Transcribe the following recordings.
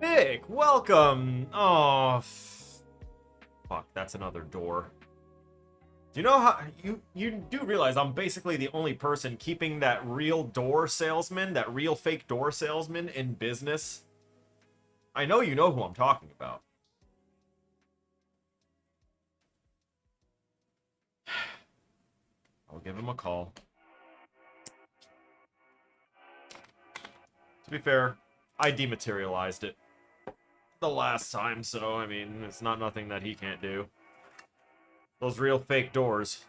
Nick, welcome. Oh, fuck, that's another door. Do you know how you do realize I'm basically the only person keeping that real door salesman, that real fake door salesman in business? I know you know who I'm talking about. I'll give him a call. To be fair, I dematerialized it the last time, so I mean, it's not nothing that he can't do. Those real fake doors,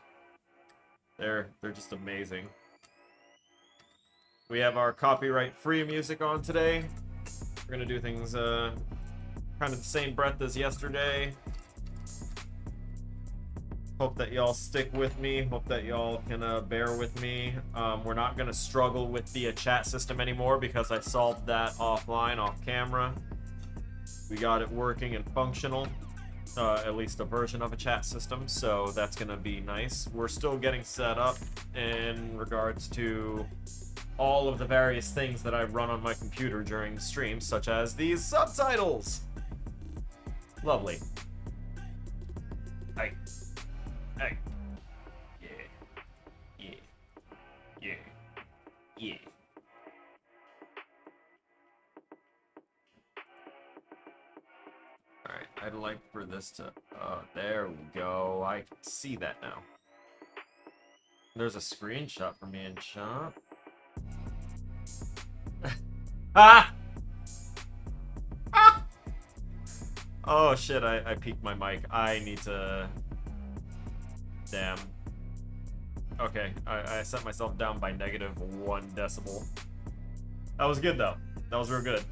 they're just amazing. We have our copyright-free music on today. We're gonna do things kind of the same breadth as yesterday. Hope that y'all stick with me. Hope that y'all can bear with me. We're not gonna struggle with the chat system anymore because I solved that offline, off camera. We got it working and functional. At least a version of a chat system, so that's gonna be nice. We're still getting set up in regards to all of the various things that I run on my computer during streams, such as these subtitles. Lovely. Hey. Hey. Yeah. Yeah. Yeah. Yeah. Alright, I'd like for this to... there we go. I can see that now. There's a screenshot for me in shop. Ah! Ah! Oh shit, I peaked my mic. I need to... Damn. Okay, I set myself down by -1 decibel. That was good though. That was real good.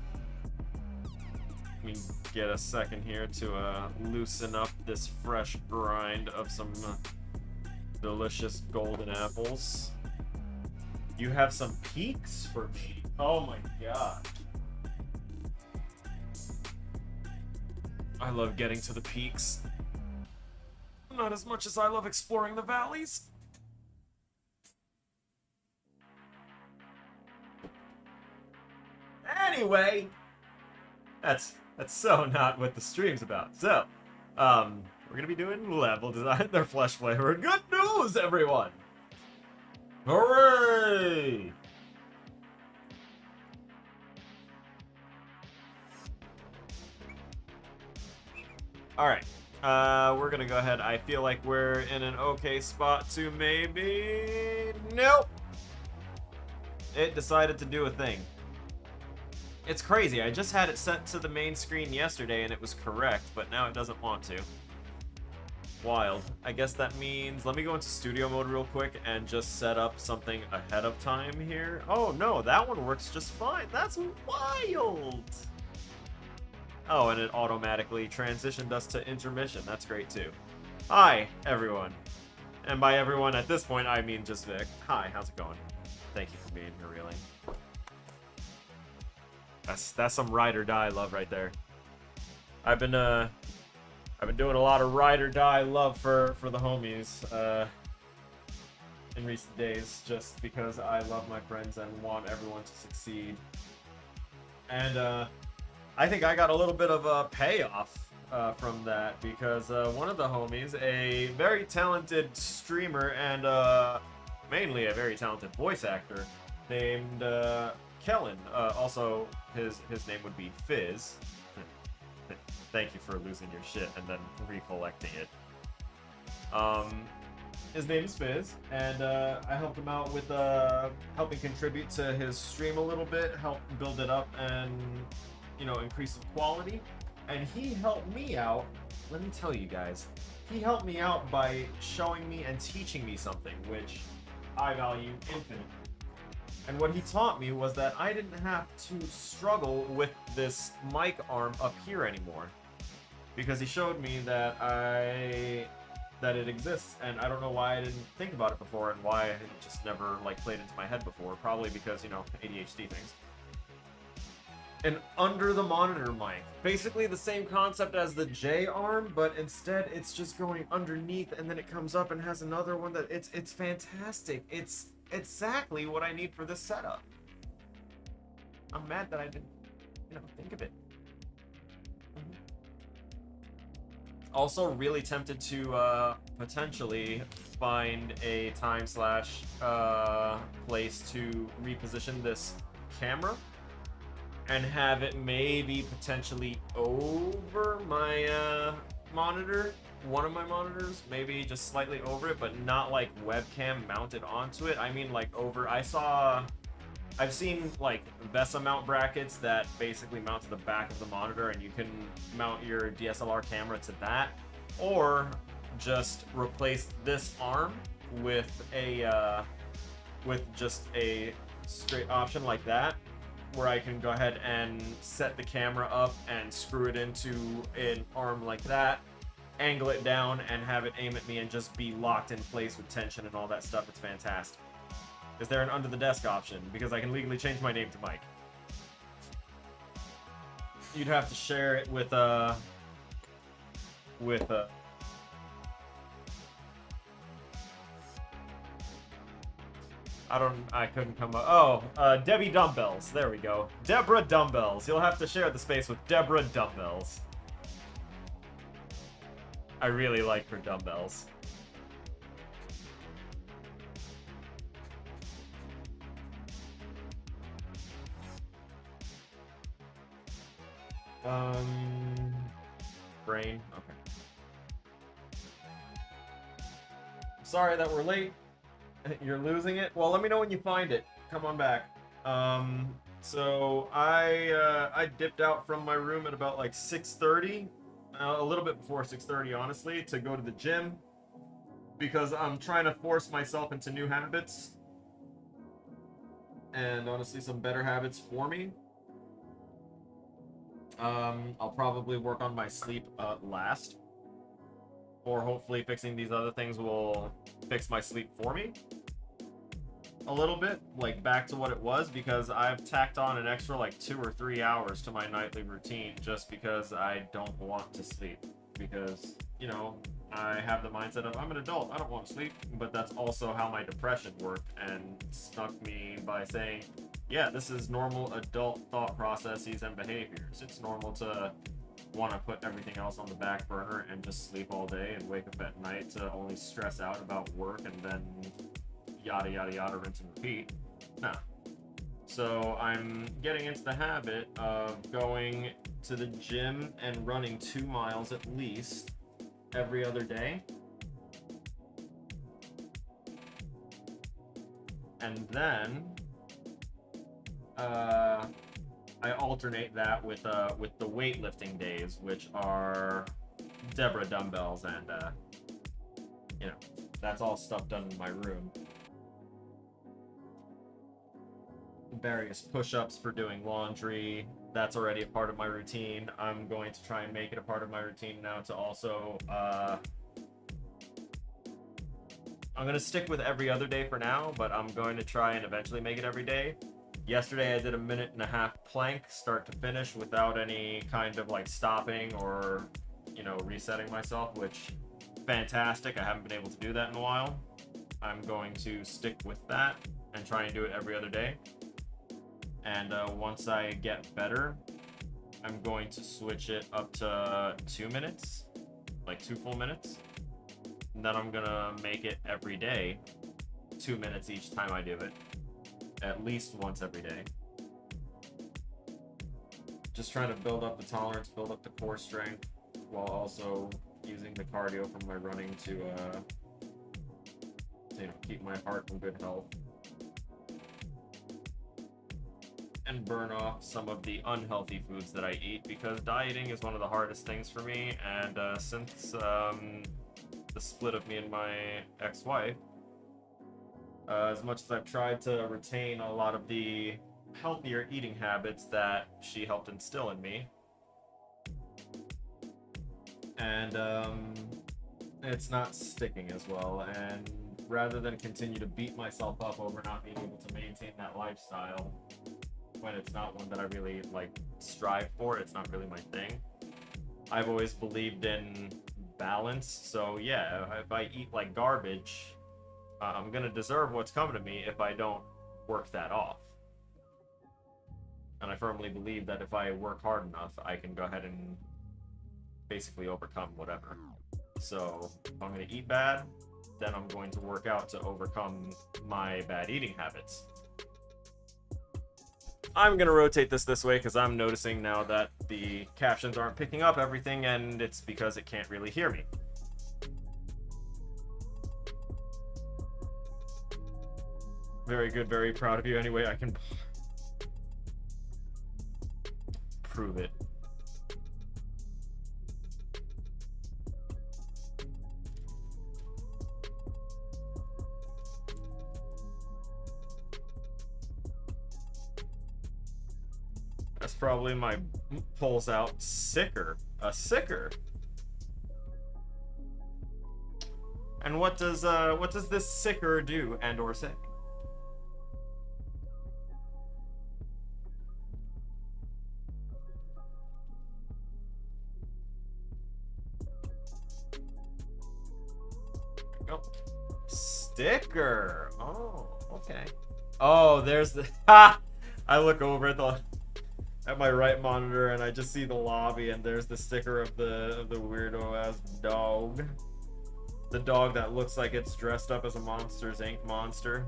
Let me get a second here to loosen up this fresh grind of some delicious golden apples. You have some peaks for me. Oh my god. I love getting to the peaks. Not as much as I love exploring the valleys. Anyway, that's so not what the stream's about. So, we're gonna be doing level design. They're flesh flavored. Good news, everyone! Hooray! Alright, we're gonna go ahead. I feel like we're in an okay spot to maybe... Nope! It decided to do a thing. It's crazy, I just had it set to the main screen yesterday and it was correct, but now it doesn't want to. Wild. I guess that means... Let me go into studio mode real quick and just set up something ahead of time here. Oh no, that one works just fine. That's wild! Oh, and it automatically transitioned us to intermission. That's great too. Hi, everyone. And by everyone at this point, I mean just Vic. Hi, how's it going? Thank you for being here, really. That's some ride or die love right there. I've been doing a lot of ride or die love for the homies in recent days, just because I love my friends and want everyone to succeed. And I think I got a little bit of a payoff from that, because one of the homies, a very talented streamer and mainly a very talented voice actor named Kellen, also his name would be Fizz. Thank you for losing your shit and then recollecting it. His name is Fizz, and I helped him out with helping contribute to his stream a little bit, help build it up, and you know, increase the quality. And he helped me out. Let me tell you guys, he helped me out by showing me and teaching me something which I value infinitely. And what he taught me was that I didn't have to struggle with this mic arm up here anymore, because he showed me that it exists, and I don't know why I didn't think about it before, and why it just never like played into my head before. Probably because, you know, ADHD things. An under the monitor mic, basically the same concept as the J arm, but instead it's just going underneath, and then it comes up and has another one that it's fantastic. It's exactly what I need for this setup. I'm mad that I didn't, you know, think of it. Also, really tempted to potentially find a time slash place to reposition this camera and have it maybe potentially over my monitor, one of my monitors, maybe just slightly over it, but not like webcam mounted onto it. I mean, like over. I've seen like VESA mount brackets that basically mount to the back of the monitor, and you can mount your DSLR camera to that, or just replace this arm with a with just a straight option like that, where I can go ahead and set the camera up and screw it into an arm like that, angle it down, and have it aim at me and just be locked in place with tension and all that stuff. It's fantastic. Is there an under the desk option? Because I can legally change my name to Mike. You'd have to share it with I couldn't come up. Oh, Debbie Dumbbells. There we go. Deborah Dumbbells. You'll have to share the space with Deborah Dumbbells. I really like her dumbbells. Brain. Okay. Sorry that we're late. You're losing it? Well, let me know when you find it. Come on back. So I dipped out from my room at about like 6:30, a little bit before 6:30, honestly, to go to the gym because I'm trying to force myself into new habits and honestly some better habits for me. I'll probably work on my sleep last, or hopefully fixing these other things will fix my sleep for me a little bit, like back to what it was, because I've tacked on an extra like 2 or 3 hours to my nightly routine just because I don't want to sleep, because, you know, I have the mindset of I'm an adult, I don't want to sleep, but that's also how my depression worked and snuck me by saying, yeah, this is normal adult thought processes and behaviors. It's normal to want to put everything else on the back burner and just sleep all day and wake up at night to only stress out about work and then yada yada yada, rinse and repeat. Nah. So I'm getting into the habit of going to the gym and running 2 miles at least every other day. And then I alternate that with the weightlifting days, which are Deborah dumbbells, and you know, that's all stuff done in my room. Various push-ups for doing laundry, that's already a part of my routine. I'm going to try and make it a part of my routine now to also I'm going to stick with every other day for now, but I'm going to try and eventually make it every day. Yesterday I did a 1.5-minute plank start to finish without any kind of like stopping or, you know, resetting myself, which fantastic. I haven't been able to do that in a while. I'm going to stick with that and try and do it every other day. And once I get better, I'm going to switch it up to 2 minutes, like 2 full minutes. And then I'm gonna make it every day, 2 minutes each time I do it. At least once every day. Just trying to build up the tolerance, build up the core strength, while also using the cardio from my running to you know, keep my heart in good health. And burn off some of the unhealthy foods that I eat, because dieting is one of the hardest things for me, and since the split of me and my ex-wife, as much as I've tried to retain a lot of the healthier eating habits that she helped instill in me, and it's not sticking as well. And rather than continue to beat myself up over not being able to maintain that lifestyle, when it's not one that I really like strive for, it's not really my thing. I've always believed in balance, so yeah, if I eat like garbage, I'm gonna deserve what's coming to me if I don't work that off. And I firmly believe that if I work hard enough, I can go ahead and basically overcome whatever. So if I'm going to eat bad, then I'm going to work out to overcome my bad eating habits. I'm going to rotate this way because I'm noticing now that the captions aren't picking up everything, and it's because it can't really hear me. Very good, very proud of you. Anyway, I can prove it. That's probably my pulls out sicker. A sicker. And what does this sicker do and or say? Oh. Sticker. Oh, okay. Oh, there's the ha! I look over at my right monitor and I just see the lobby and there's the sticker of the weirdo ass dog. The dog that looks like it's dressed up as a Monsters Inc. monster.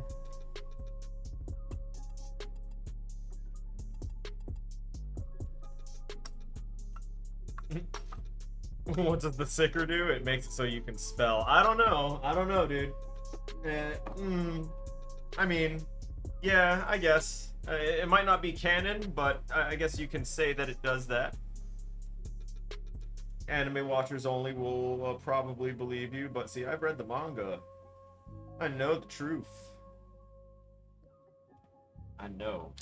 What does the sticker do? It makes it so you can spell. I don't know, dude. I mean, yeah, I guess. It might not be canon, but I guess you can say that it does that. Anime watchers only will probably believe you, but see, I've read the manga. I know the truth. I know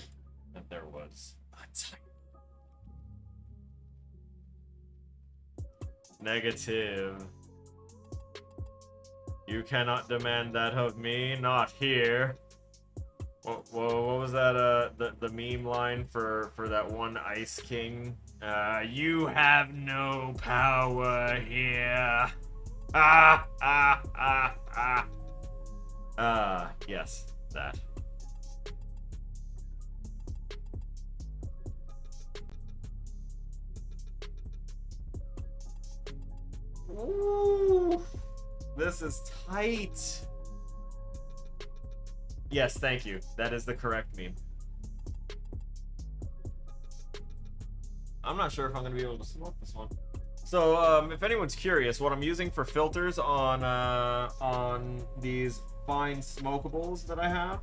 that there was a time. Negative. You cannot demand that of me, not here. What was that, the meme line for that one Ice King? You have no power here. Yes, that. Ooh, this is tight. Yes, thank you. That is the correct meme. I'm not sure if I'm going to be able to smoke this one. So, if anyone's curious, what I'm using for filters on these fine smokables that I have,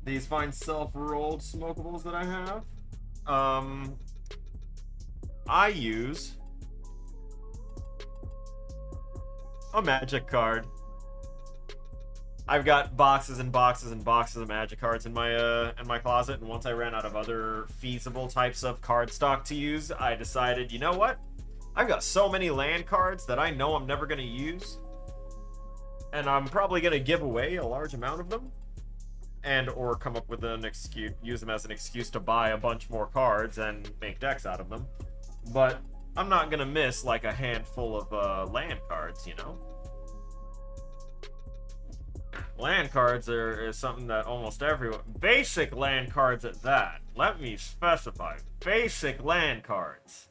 these fine self-rolled smokables that I have, I use a magic card. I've got boxes and boxes and boxes of magic cards in my closet, and once I ran out of other feasible types of card stock to use, I decided, you know what? I've got so many land cards that I know I'm never going to use, and I'm probably going to give away a large amount of them, and or come up with an excuse, use them as an excuse to buy a bunch more cards and make decks out of them. But I'm not going to miss like a handful of land cards, you know? Land cards is something that almost everyone... Basic land cards at that. Let me specify. Basic land cards.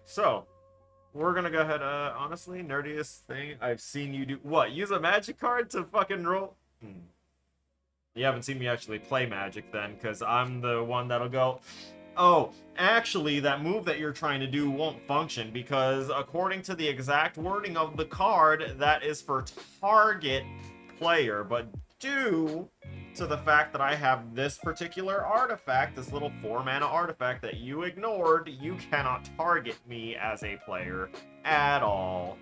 So, we're gonna go ahead, honestly, nerdiest thing I've seen you do... What, use a magic card to fucking roll? You haven't seen me actually play Magic then, because I'm the one that'll go... Oh, actually, that move that you're trying to do won't function because according to the exact wording of the card, that is for target player. But due to the fact that I have this particular artifact, this little 4-mana artifact that you ignored, you cannot target me as a player at all.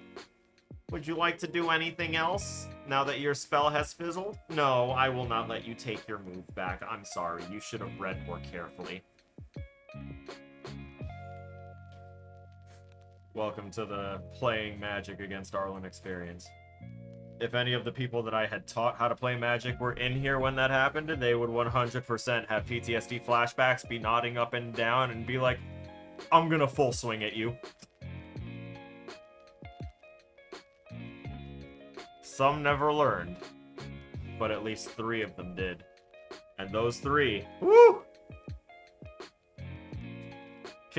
Would you like to do anything else now that your spell has fizzled? No, I will not let you take your move back. I'm sorry, you should have read more carefully. Welcome to the playing Magic against Arlen experience. If any of the people that I had taught how to play Magic were in here when that happened, they would 100% have PTSD flashbacks, be nodding up and down, and be like, I'm gonna full swing at you. Some never learned, but at least 3 of them did. And those 3, woo!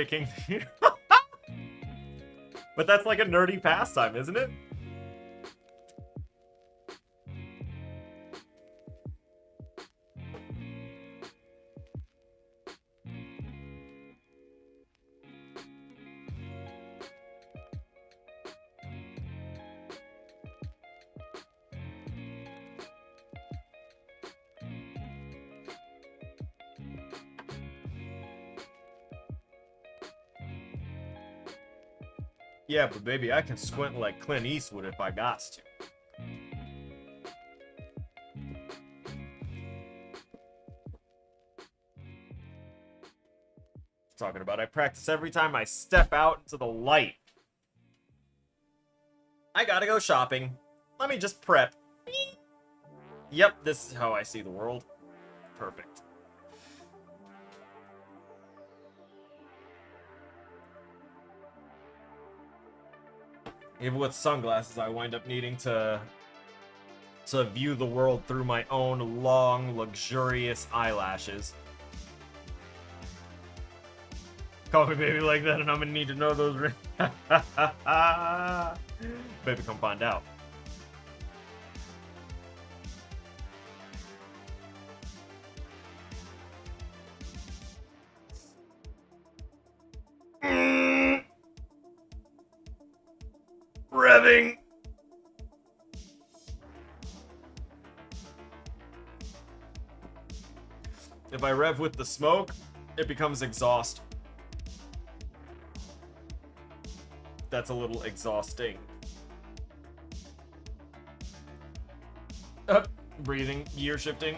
kicking. But that's like a nerdy pastime, isn't it? Yeah, but baby, I can squint like Clint Eastwood if I got to. Talking about I practice every time I step out into the light. I gotta go shopping. Let me just prep. Yep, this is how I see the world. Perfect. Even with sunglasses, I wind up needing to view the world through my own long, luxurious eyelashes. Call me baby like that, and I'm gonna need to know those rings. Baby, come find out. Revving. If I rev with the smoke, it becomes exhaust. That's a little exhausting. Breathing, gear shifting.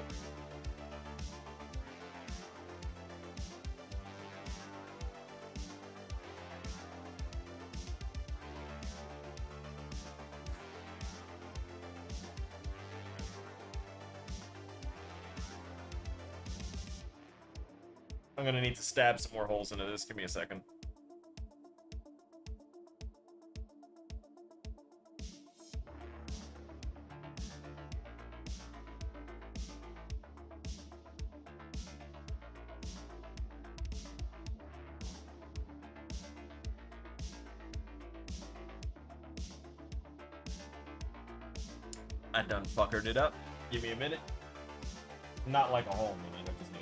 I'm gonna need to stab some more holes into this. Give me a second. I done fuckered it up. Give me a minute. Not like a whole minute, I just need.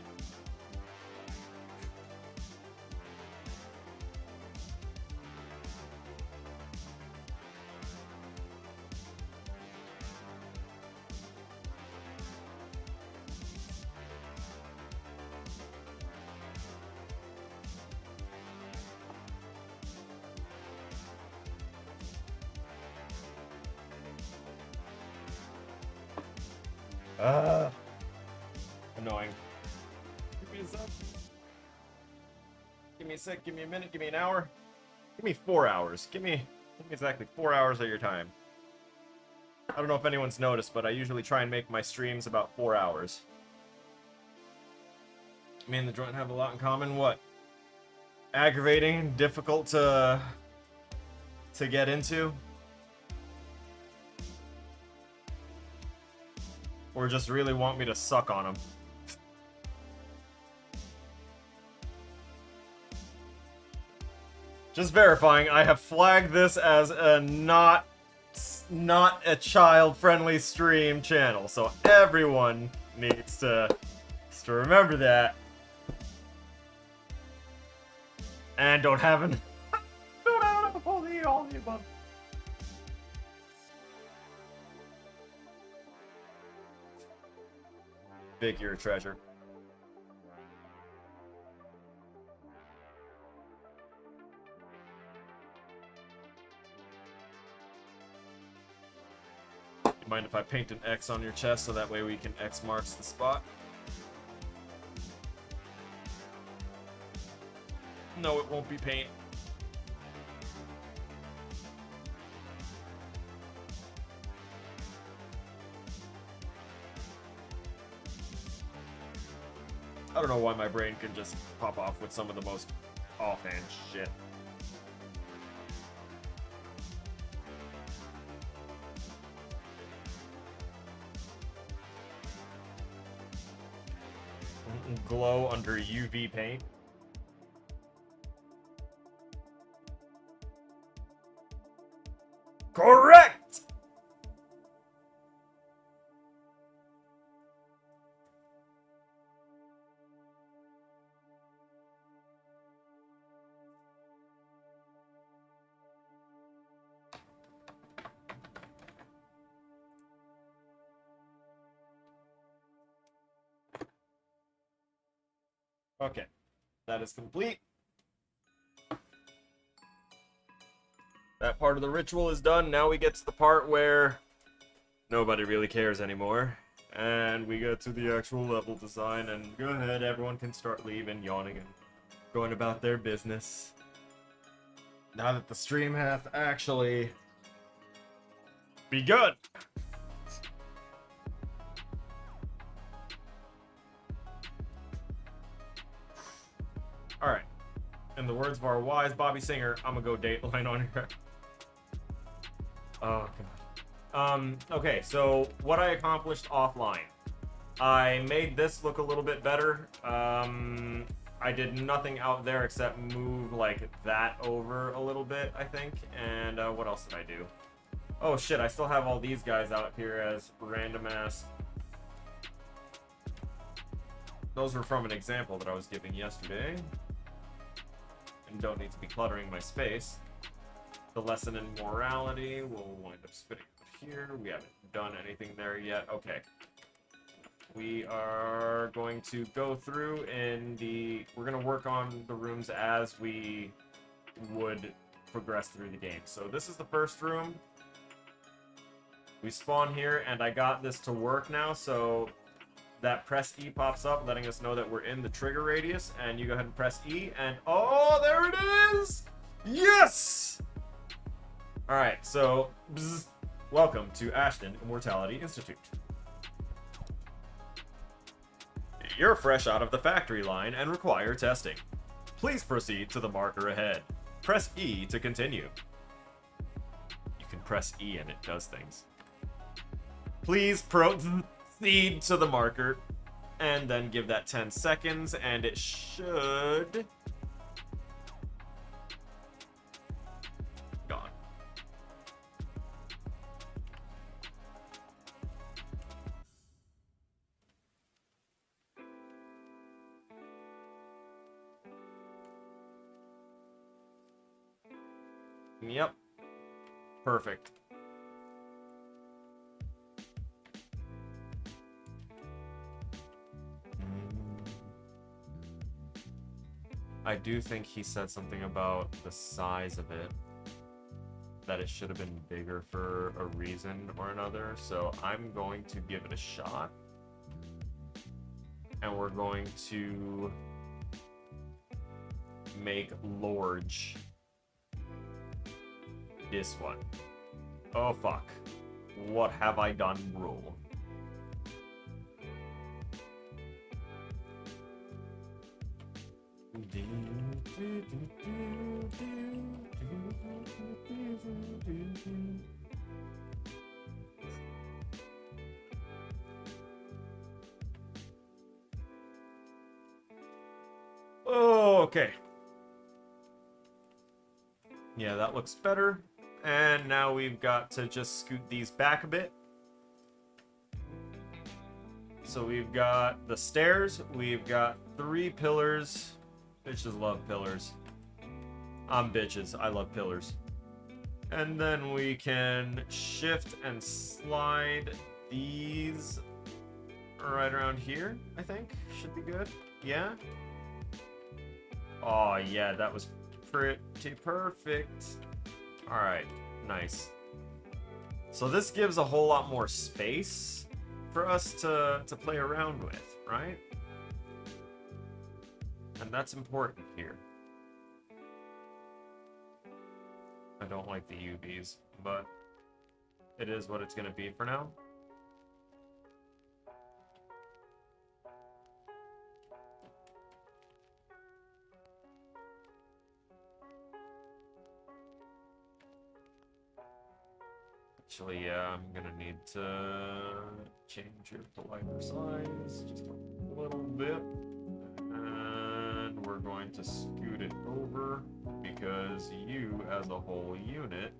Annoying. Give me a sec. Give me a sec, give me a minute, give me an hour. Give me 4 hours. Give me exactly 4 hours of your time. I don't know if anyone's noticed, but I usually try and make my streams about 4 hours. Me and the joint have a lot in common. What? Aggravating, difficult to get into? Or just really want me to suck on them? Just verifying, I have flagged this as a not a child-friendly stream channel, so everyone needs to remember that. And don't have an all the above. Vic, you're a treasure. Mind if I paint an X on your chest so that way we can X marks the spot? No, it won't be paint. I don't know why my brain can just pop off with some of the most offhand shit. Glow under UV paint. Correct! Okay, that is complete. That part of the ritual is done. Now we get to the part where nobody really cares anymore. And we get to the actual level design, and go ahead, everyone can start leaving, yawning, and going about their business. Now that the stream hath actually begun. Alright. In the words of our wise Bobby Singer, I'm gonna go Dateline on here. Oh, God. Okay, so what I accomplished offline. I made this look a little bit better. I did nothing out there except move, like, that over a little bit, I think. And, what else did I do? Oh, shit, I still have all these guys out here as random-ass. Those were from an example that I was giving yesterday. And don't need to be cluttering my space. The lesson in morality will wind up spitting here. We haven't done anything there yet. Okay. We are going to go through we're going to work on the rooms as we would progress through the game. So this is the first room. We spawn here, and I got this to work now, so that press E pops up, letting us know that we're in the trigger radius, and you go ahead and press E, and oh, there it is! Yes! Alright, so, bzz, welcome to Ashton Immortality Institute. You're fresh out of the factory line and require testing. Please proceed to the marker ahead. Press E to continue. You can press E and it does things. Please proceed to the marker, and then give that 10 seconds, and it should... gone. Yep. Perfect. I do think he said something about the size of it, that it should have been bigger for a reason or another, so I'm going to give it a shot. And we're going to make large this one. Oh fuck. What have I done, bro? Oh, okay. Yeah, that looks better. And now we've got to just scoot these back a bit. So we've got the stairs. We've got 3 pillars. Bitches love pillars. I'm bitches. I love pillars. And then we can shift and slide these right around here, I think. Should be good. Yeah? Oh, yeah, that was pretty perfect. Alright, nice. So this gives a whole lot more space for us to play around with, right? And that's important here. I don't like the UVs, but it is what it's going to be for now. Actually, yeah, I'm gonna need to change it to lighter size just a little bit. And we're going to scoot it over because you, as a whole unit,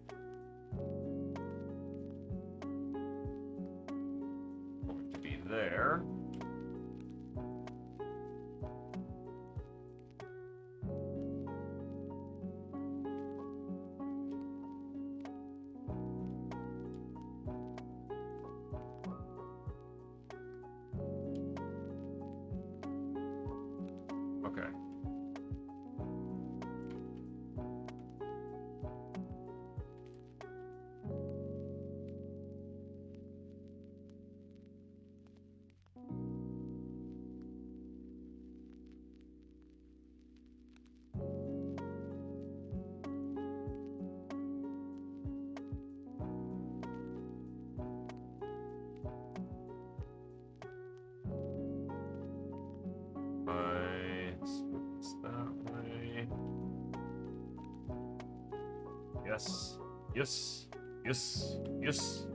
Yes. Yes. Yes. Yes.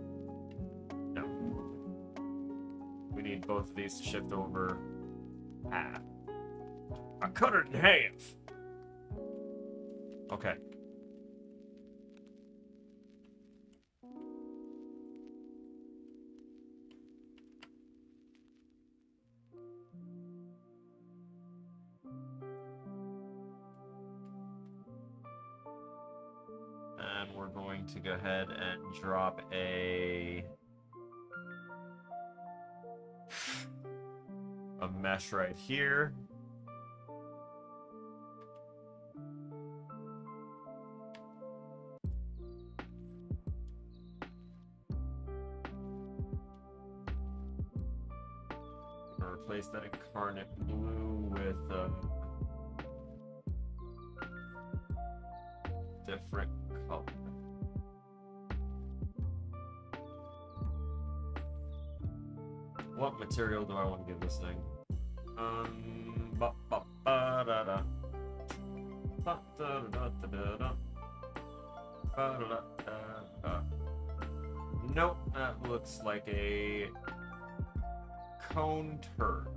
No. We need both of these to shift over. Ah. I cut it in half. Okay. And we're going to go ahead and drop a mesh right here. Replace that incarnate blue with a different color. What material do I want to give this thing? Ba ba ba da da. Ba da da da da da. Ba da da da. Nope, that looks like a cone turd.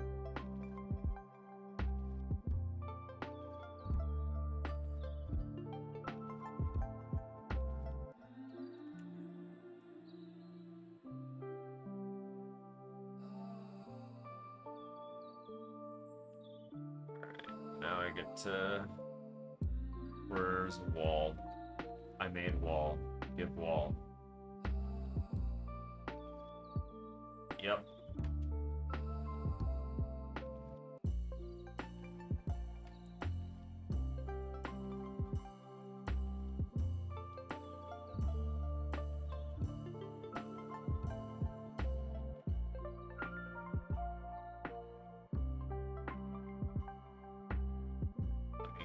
Now I get to... Where's wall? I made wall. Give wall. Yep.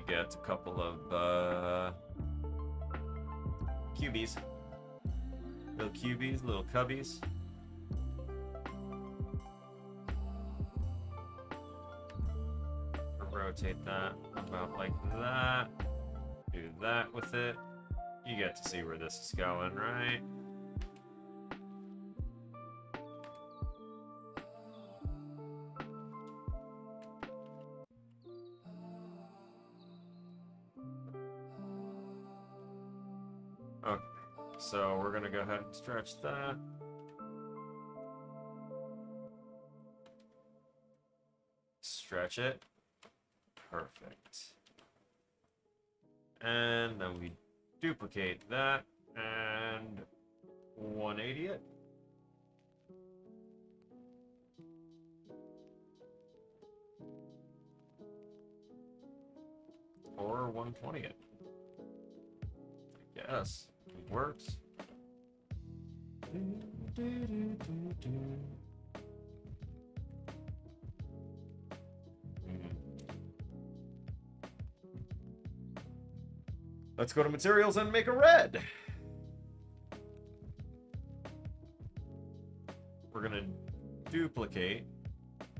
Get a couple of cubies. Little cubies, little cubbies. Rotate that about like that. Do that with it. You get to see where this is going, right? Okay, so we're gonna go ahead and stretch that. Stretch it. Perfect. And then we duplicate that and 180 it. Or 120 it. I guess it works. Let's go to materials and make a red. We're gonna duplicate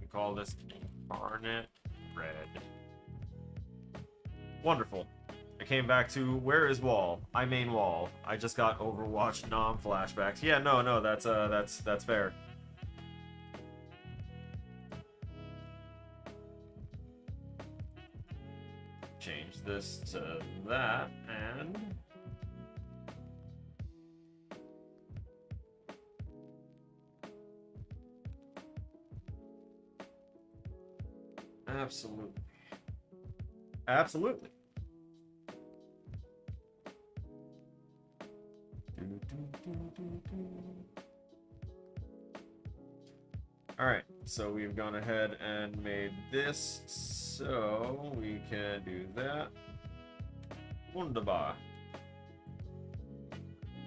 and call this Incarnate Red. Wonderful. I came back to where is wall? I main wall. I just got Overwatch flashbacks. Yeah, no, that's fair. Change this to that and absolutely. Absolutely. All right, so we've gone ahead and made this, so we can do that. Wunderbar.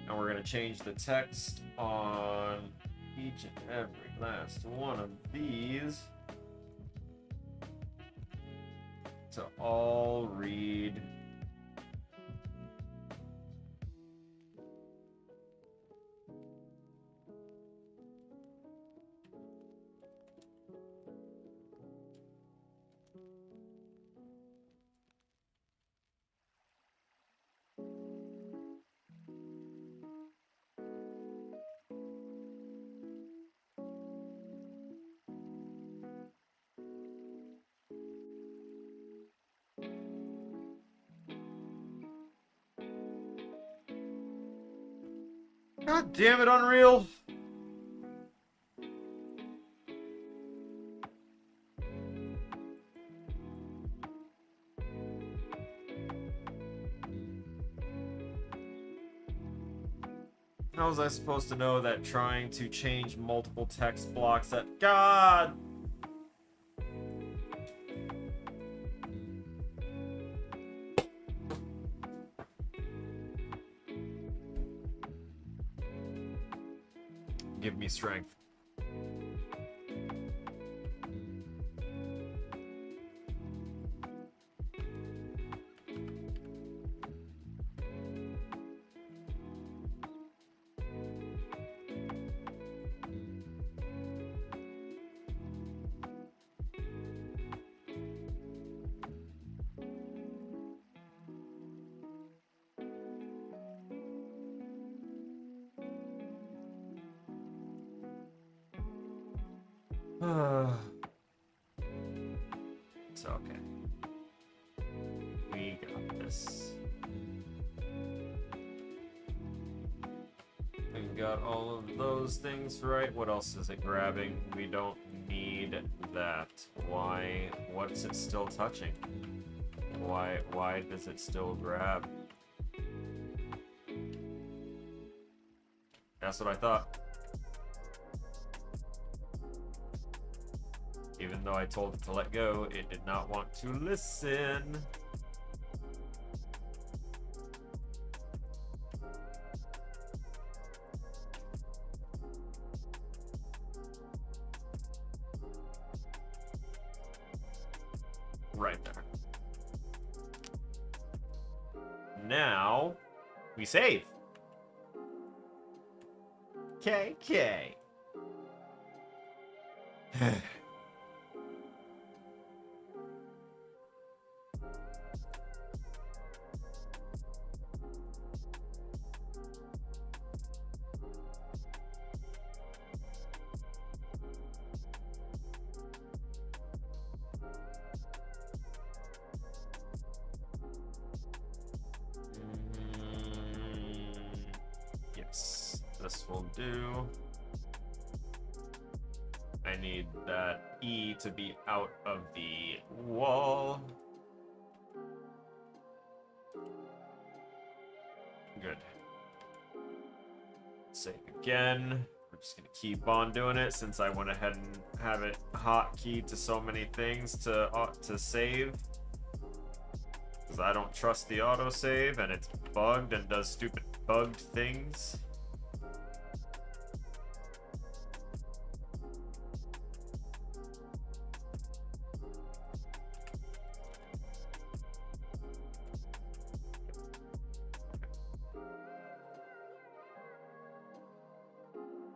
And we're going to change the text on each and every last one of these to all read God damn it, Unreal! How was I supposed to know that trying to change multiple text blocks at... God! Give me strength. It's okay. We got this. We got all of those things right. What else is it grabbing? We don't need that. Why? What's it still touching? Why does it still grab? That's what I thought. Even though I told it to let go, it did not want to listen. Right there. Now, we save. KK. Yes, this will do. I need that E to be out of the wall. Good. Save again. We're just gonna keep on doing it since I went ahead and have it hotkeyed to so many things to save. Because I don't trust the autosave and it's bugged and does stupid bugged things.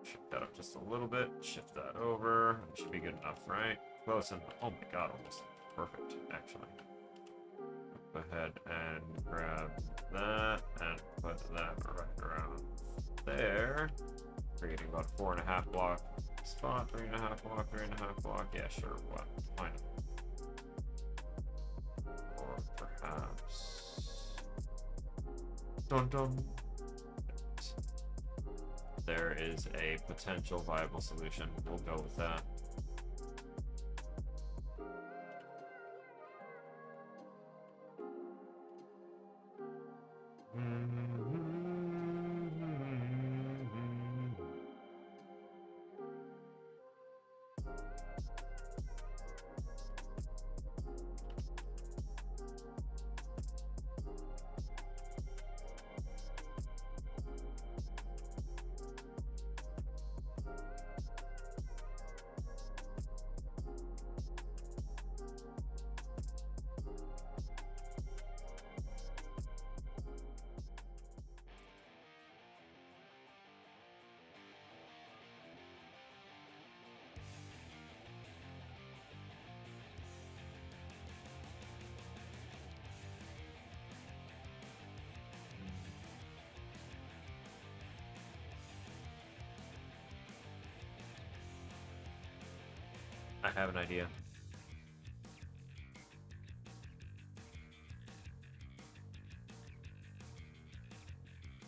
Shift that up just a little bit. Shift that over. It should be good enough, right? Close enough. Oh my god, almost perfect, actually. Go ahead and grab that and put that right around there. Creating about 4.5 block spot, 3.5 block, 3.5 block. Yeah, sure. What? Why not? Or perhaps. Dun dun. There is a potential viable solution. We'll go with that. I have an idea.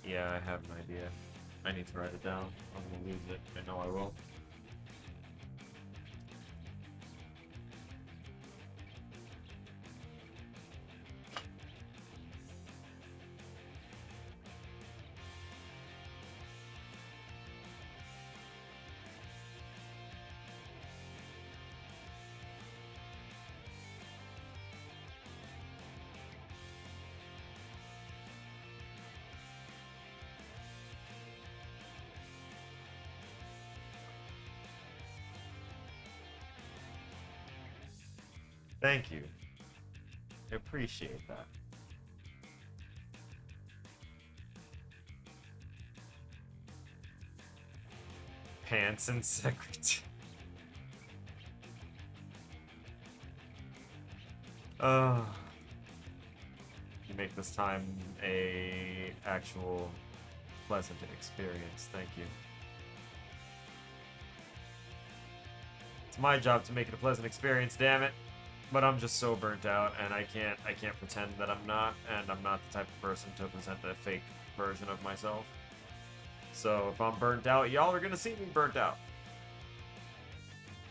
Yeah, I have an idea. I need to write it down. I'm gonna lose it. I know I will. Thank you. I appreciate that. Pants and secretary. You make this time a actual pleasant experience. Thank you. It's my job to make it a pleasant experience, damn it. But I'm just so burnt out, and I can't pretend that I'm not, and I'm not the type of person to present a fake version of myself. So if I'm burnt out, y'all are gonna see me burnt out.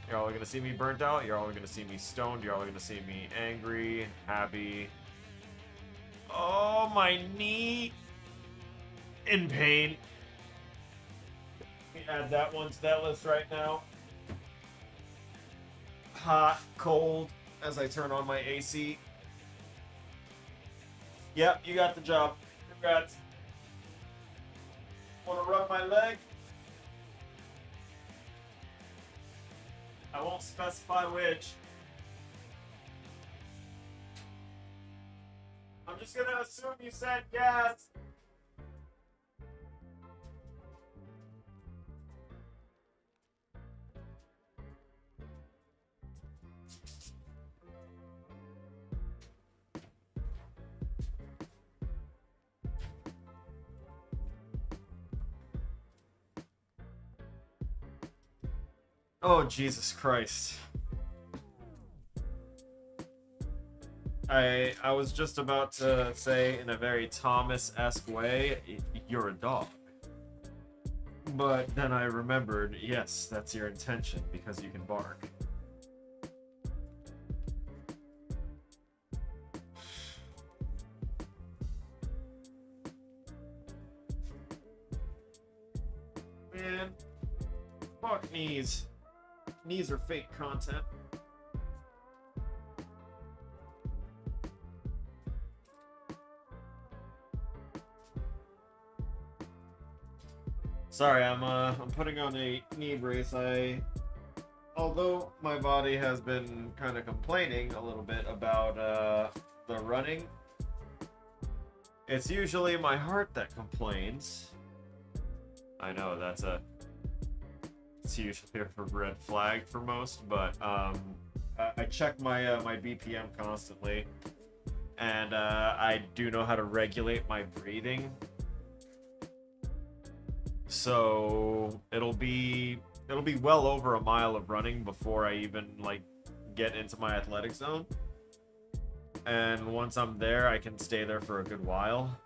Y'all are gonna see me burnt out, y'all are gonna see me stoned, y'all are gonna see me angry, happy. Oh, my knee! In pain. Let me add that one to that list right now. Hot, cold, as I turn on my AC. Yep, you got the job. Congrats. Want to rub my leg? I won't specify which. I'm just gonna assume you said yes. Oh, Jesus Christ. I was just about to say in a very Thomas-esque way, you're a dog. But then I remembered, yes, that's your intention, because you can bark. Man, fuck knees. Knees are fake content. Sorry, I'm putting on a knee brace. Although my body has been kind of complaining a little bit about the running, it's usually my heart that complains. I know it's usually a red flag for most, but I check my my BPM constantly, and I do know how to regulate my breathing. So it'll be well over a mile of running before I even like get into my athletic zone. And once I'm there, I can stay there for a good while.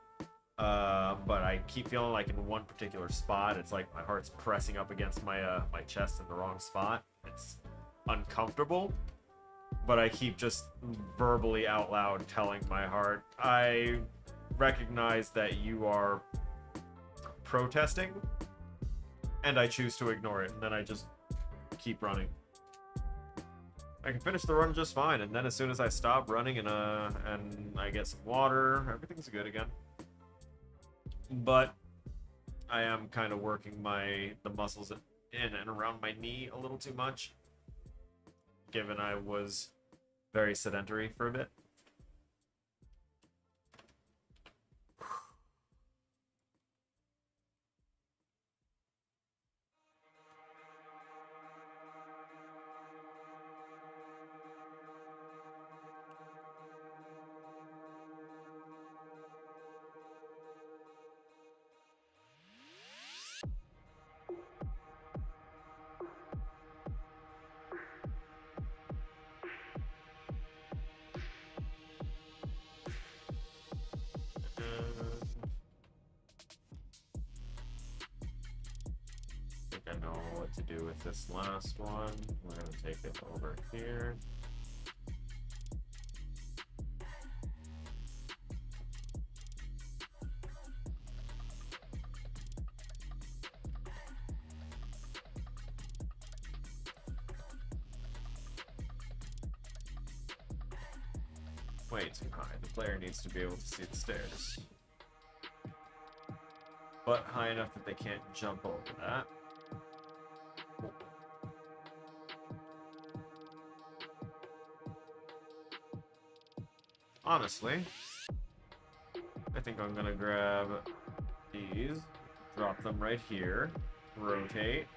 But I keep feeling like in one particular spot, it's like my heart's pressing up against my my chest in the wrong spot. It's uncomfortable, but I keep just verbally out loud telling my heart, I recognize that you are protesting, and I choose to ignore it, and then I just keep running. I can finish the run just fine, and then as soon as I stop running and I get some water, everything's good again. But I am kind of working the muscles in and around my knee a little too much, given I was very sedentary for a bit. with this last one. We're going to take it over here. Way too high. The player needs to be able to see the stairs. But high enough that they can't jump over that. Honestly, I think I'm gonna grab these, drop them right here, rotate.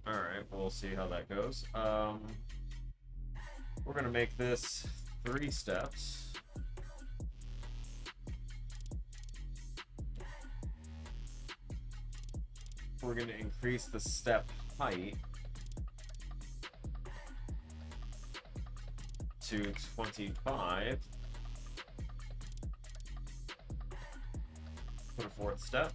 Alright, we'll see how that goes. We're gonna make this 3 steps. We're gonna increase the step height to 25. Put a 4th step.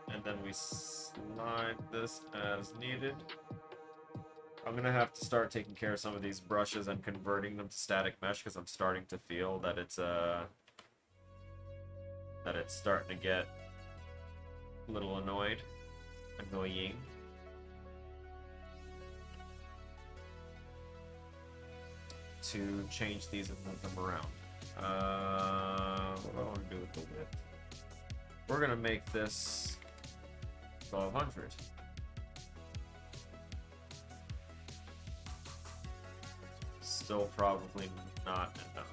And then we slide this as needed. I'm gonna have to start taking care of some of these brushes and converting them to static mesh because I'm starting to feel that it's starting to get a little annoying. To change these and move them around. What do I want to do with the width? We're gonna make this 1200. Still probably not enough.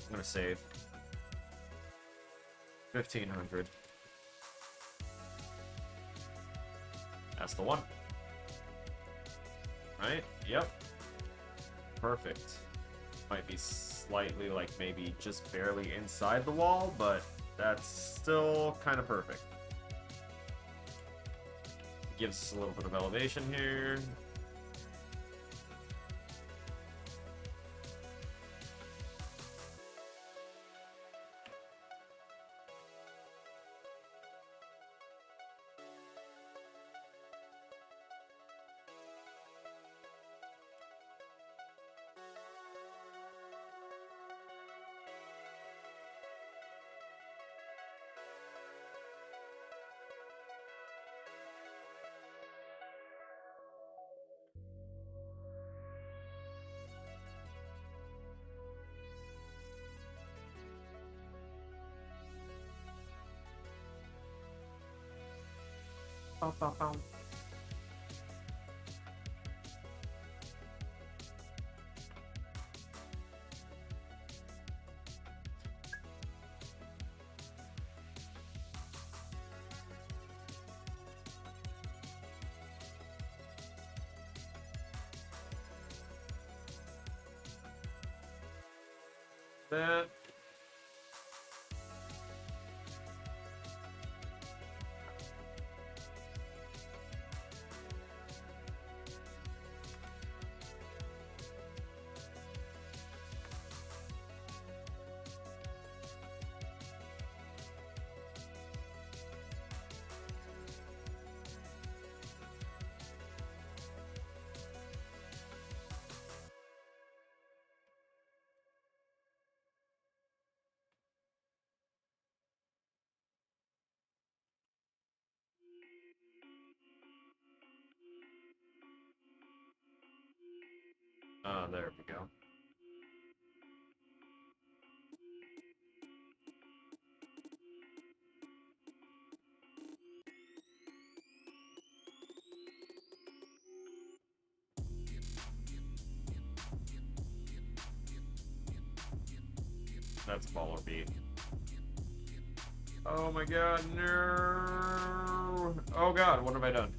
I'm gonna save 1500. That's the one. Right? Yep. Perfect. Might be slightly, like, maybe just barely inside the wall, but that's still kind of perfect. Gives us a little bit of elevation here. Bow, bow, bow. That. There we go. That's a baller beat. Oh my god, no! Oh god, what have I done?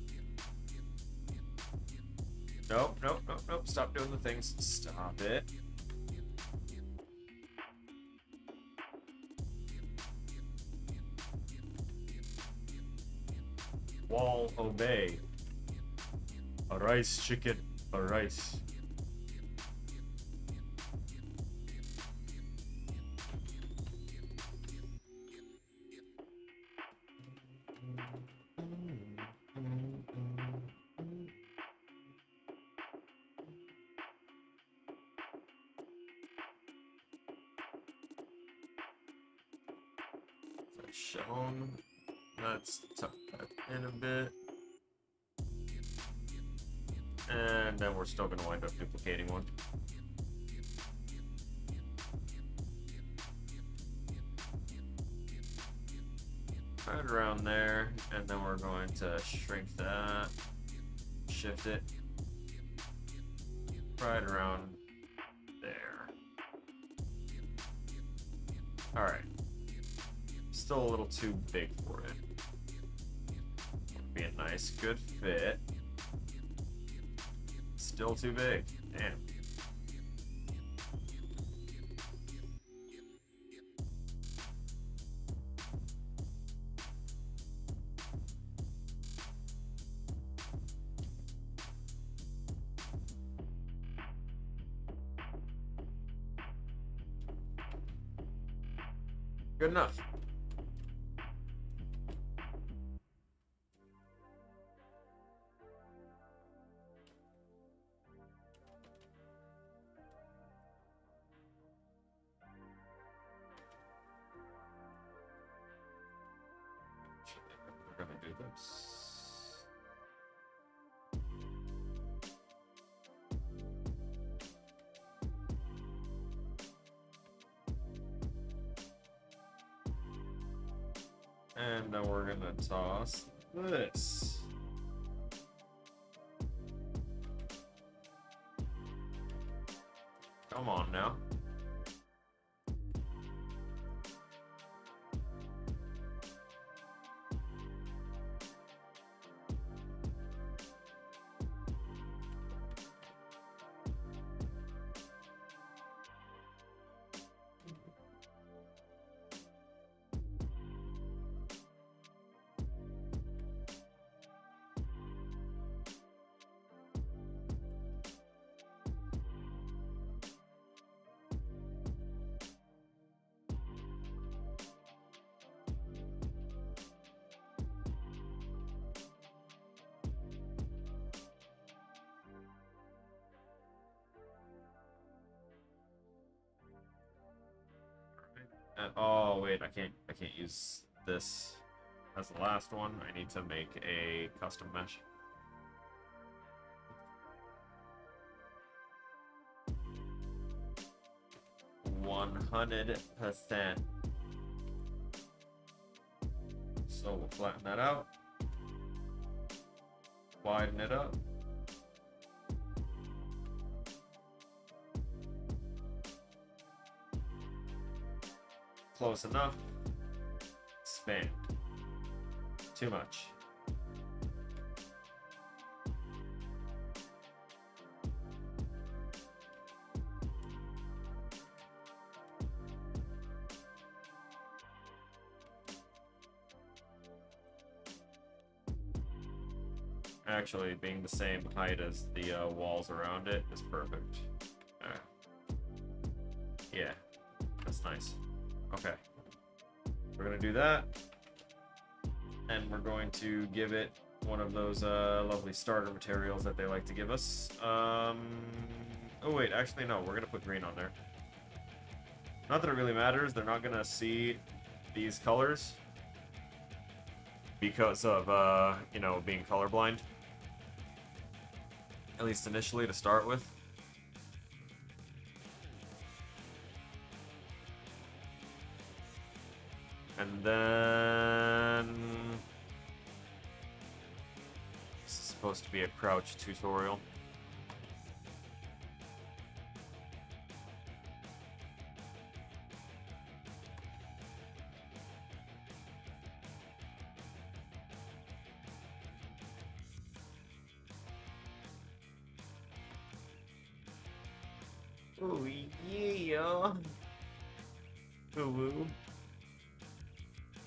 Nope, nope, nope, nope. Stop doing the things. Stop it. Wall obey. A rice chicken. A rice. That's shown. Let's tuck that in a bit. And then we're still going to wind up duplicating one. Right around there, and then we're going to shrink that, shift it right around there. All right, still a little too big for it. Be a nice, good fit. Still too big. Damn. Good enough. We're gonna do this. And then we're gonna toss this. Come on now. And, oh wait, I can't use this as the last one. I need to make a custom mesh. %. So we'll flatten that out, widen it up. Close enough. Expand. Too much. Actually, being the same height as the walls around it is perfect. Yeah, that's nice. Okay, we're gonna do that, and we're going to give it one of those lovely starter materials that they like to give us. Oh wait, actually no, we're gonna put green on there. Not that it really matters, they're not gonna see these colors because of, you know, being colorblind. At least initially to start with. And then this is supposed to be a crouch tutorial. Oh yeah. Ooh.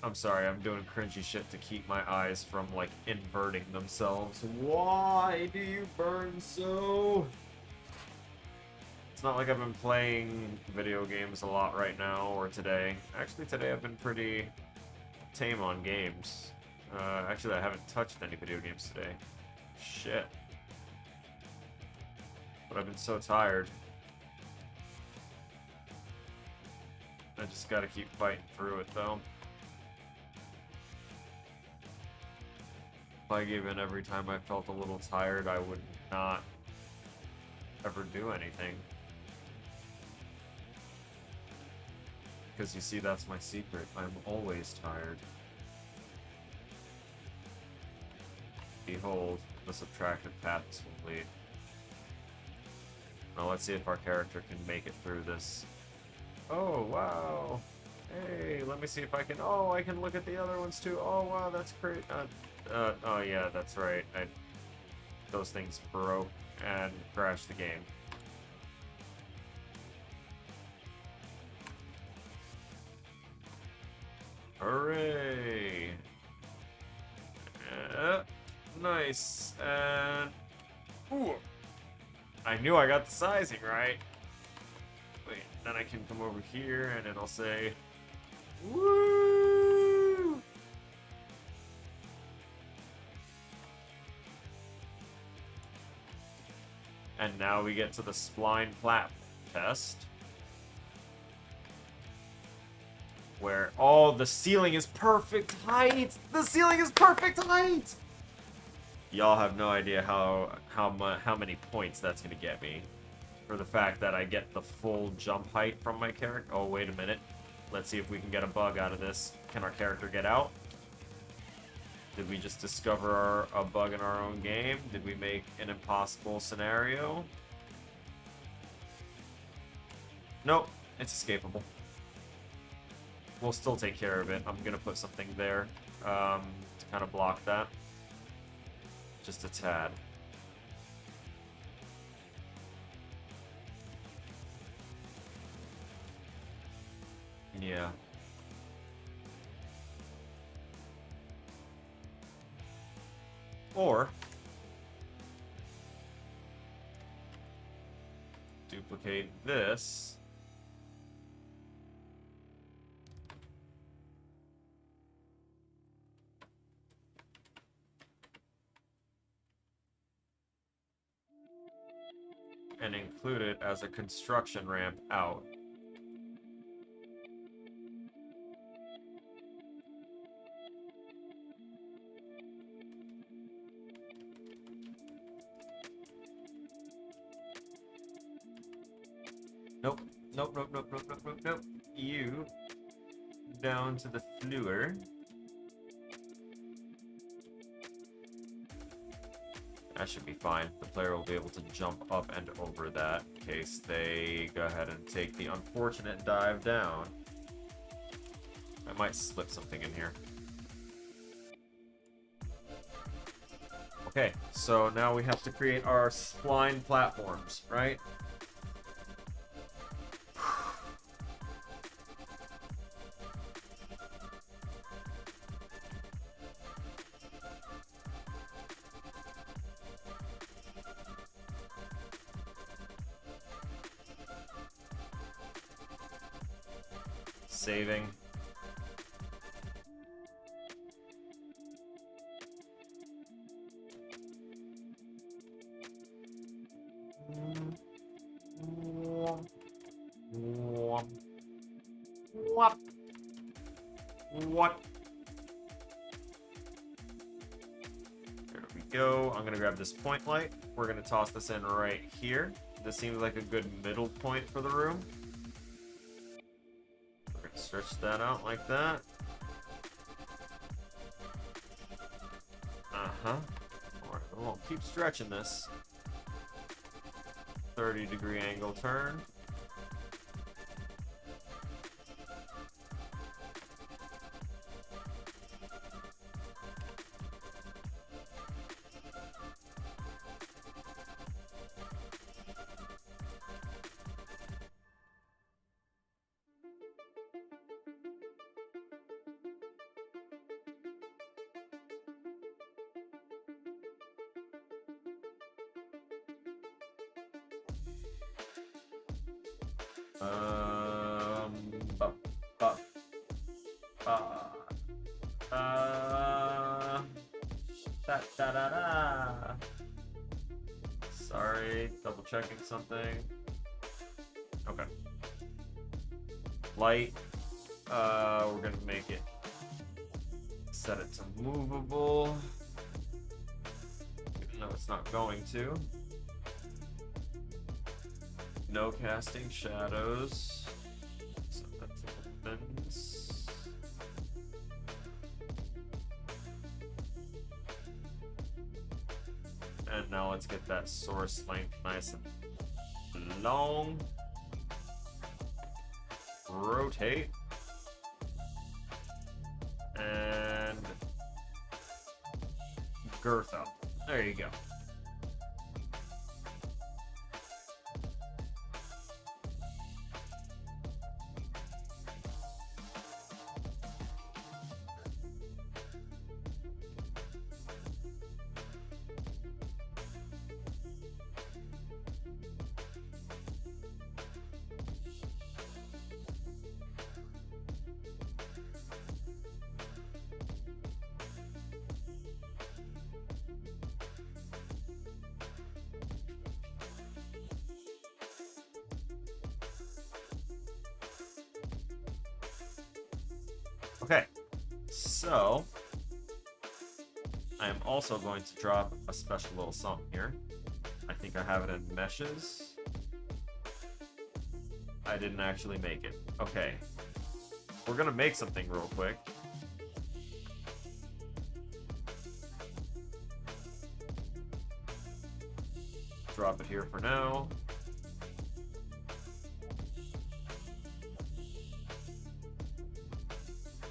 I'm sorry, I'm doing cringy shit to keep my eyes from, like, inverting themselves. Why do you burn so? It's not like I've been playing video games a lot right now, or today. Actually, today I've been pretty tame on games. Actually, I haven't touched any video games today. Shit. But I've been so tired. I just gotta keep fighting through it, though. If I gave in every time I felt a little tired, I would not ever do anything. Because you see, that's my secret. I'm always tired. Behold, the subtracted path is complete. Now let's see if our character can make it through this. Oh, wow! Hey, let me see if I can... Oh, I can look at the other ones too. Oh, wow, that's great. Oh yeah, that's right. Those things broke and crashed the game. Hooray! Nice. And... Ooh! I knew I got the sizing right. Wait, then I can come over here and it'll say... Woo! And now we get to the spline platform test. Where, oh, the ceiling is perfect height! The ceiling is perfect height! Y'all have no idea how many points that's gonna get me. For the fact that I get the full jump height from my character. Oh, wait a minute. Let's see if we can get a bug out of this. Can our character get out? Did we just discover a bug in our own game? Did we make an impossible scenario? Nope, it's escapable. We'll still take care of it. I'm gonna put something there to kind of block that. Just a tad. Yeah. Or duplicate this. And include it as a construction ramp out. Nope. Nope, nope, nope, nope, nope, nope, nope. You down to the floor. That should be fine. The player will be able to jump up and over that in case they go ahead and take the unfortunate dive down. I might slip something in here. Okay, so now we have to create our spline platforms, right? Saving. What? There we go. I'm gonna grab this point light. We're gonna toss this in right here. This seems like a good middle point for the room. We're gonna stretch that out like that. Uh-huh. Alright, we'll keep stretching this. 30-degree angle turn. Bu- bu- uh, da da da da. Sorry, double checking something. Okay. Light. We're gonna make it. Set it to movable. Even though it's not going to. No casting shadows. So that's opens. And now let's get that source length nice and long. Rotate. And girth up. There you go. Okay, so I am also going to drop a special little something here. I think I have it in meshes. I didn't actually make it. Okay, we're gonna make something real quick. Drop it here for now.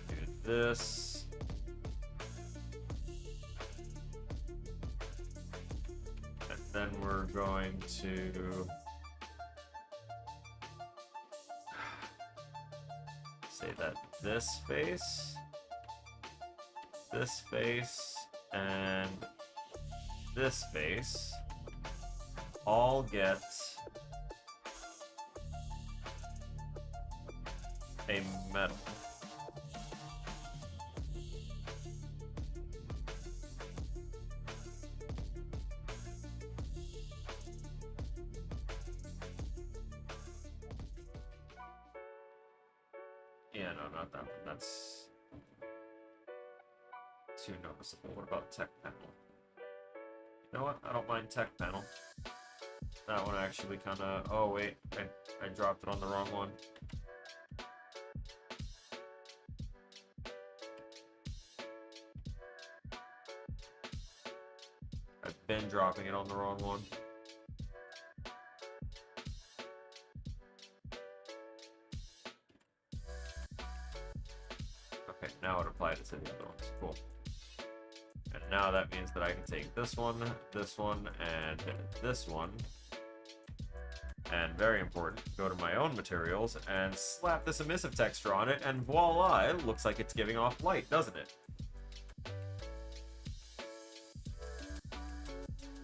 Do this. And then we're going to say that this face, and this face all get a medal. Yeah, no, not that one. That's too noticeable. What about tech panel? You know what? I don't mind tech panel. That one actually kind of... Oh, wait. I dropped it on the wrong one. I've been dropping it on the wrong one. Okay, now it applied it to the other ones. Cool. And now that means that I can take this one, and this one. And very important, go to my own materials and slap this emissive texture on it, and voila, it looks like it's giving off light, doesn't it?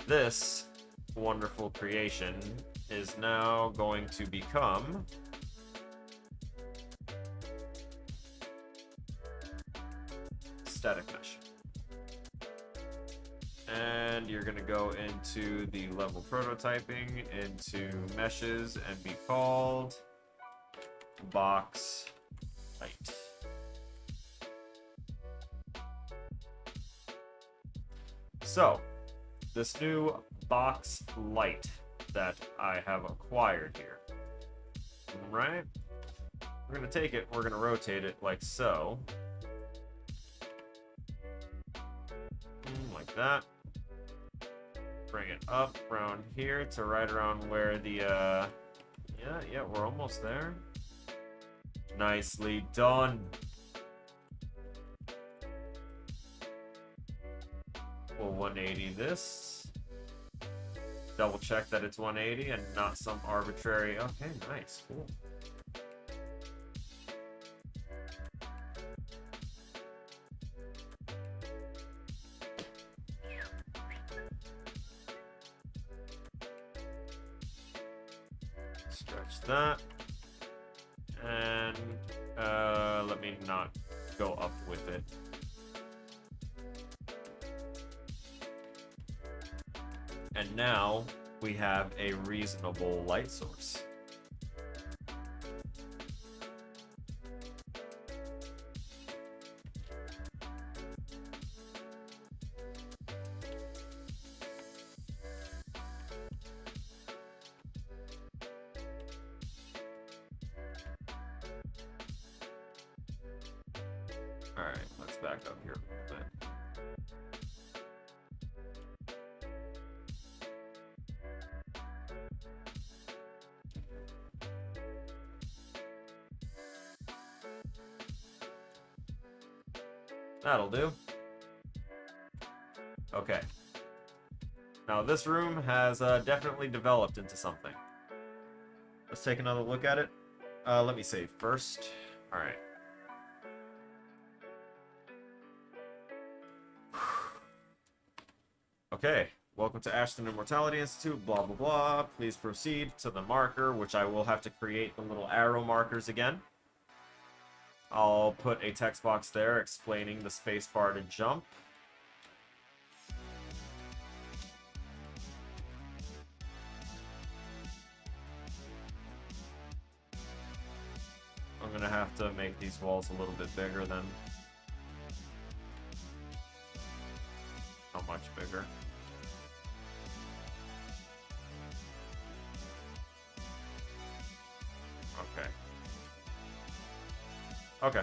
This wonderful creation is now going to become static mesh. And you're going to go into the level prototyping, into meshes, and be called box light. So, this new box light that I have acquired here, right? We're going to take it, we're going to rotate it like so. Like that. Bring it up around here to right around where the, yeah, we're almost there. Nicely done. We'll 180 this. Double check that it's 180 and not some arbitrary, okay, nice, cool. Stretch that. go up with it. And now we have a reasonable light source. All right, let's back up here a little bit. That'll do. Okay. Now this room has definitely developed into something. Let's take another look at it. Let me save first. All right. Okay. Welcome to Ashton Immortality Institute, blah, blah, blah. Please proceed to the marker, which I will have to create the little arrow markers again. I'll put a text box there explaining the spacebar to jump. I'm gonna have to make these walls a little bit bigger then. How much bigger? Okay. Okay.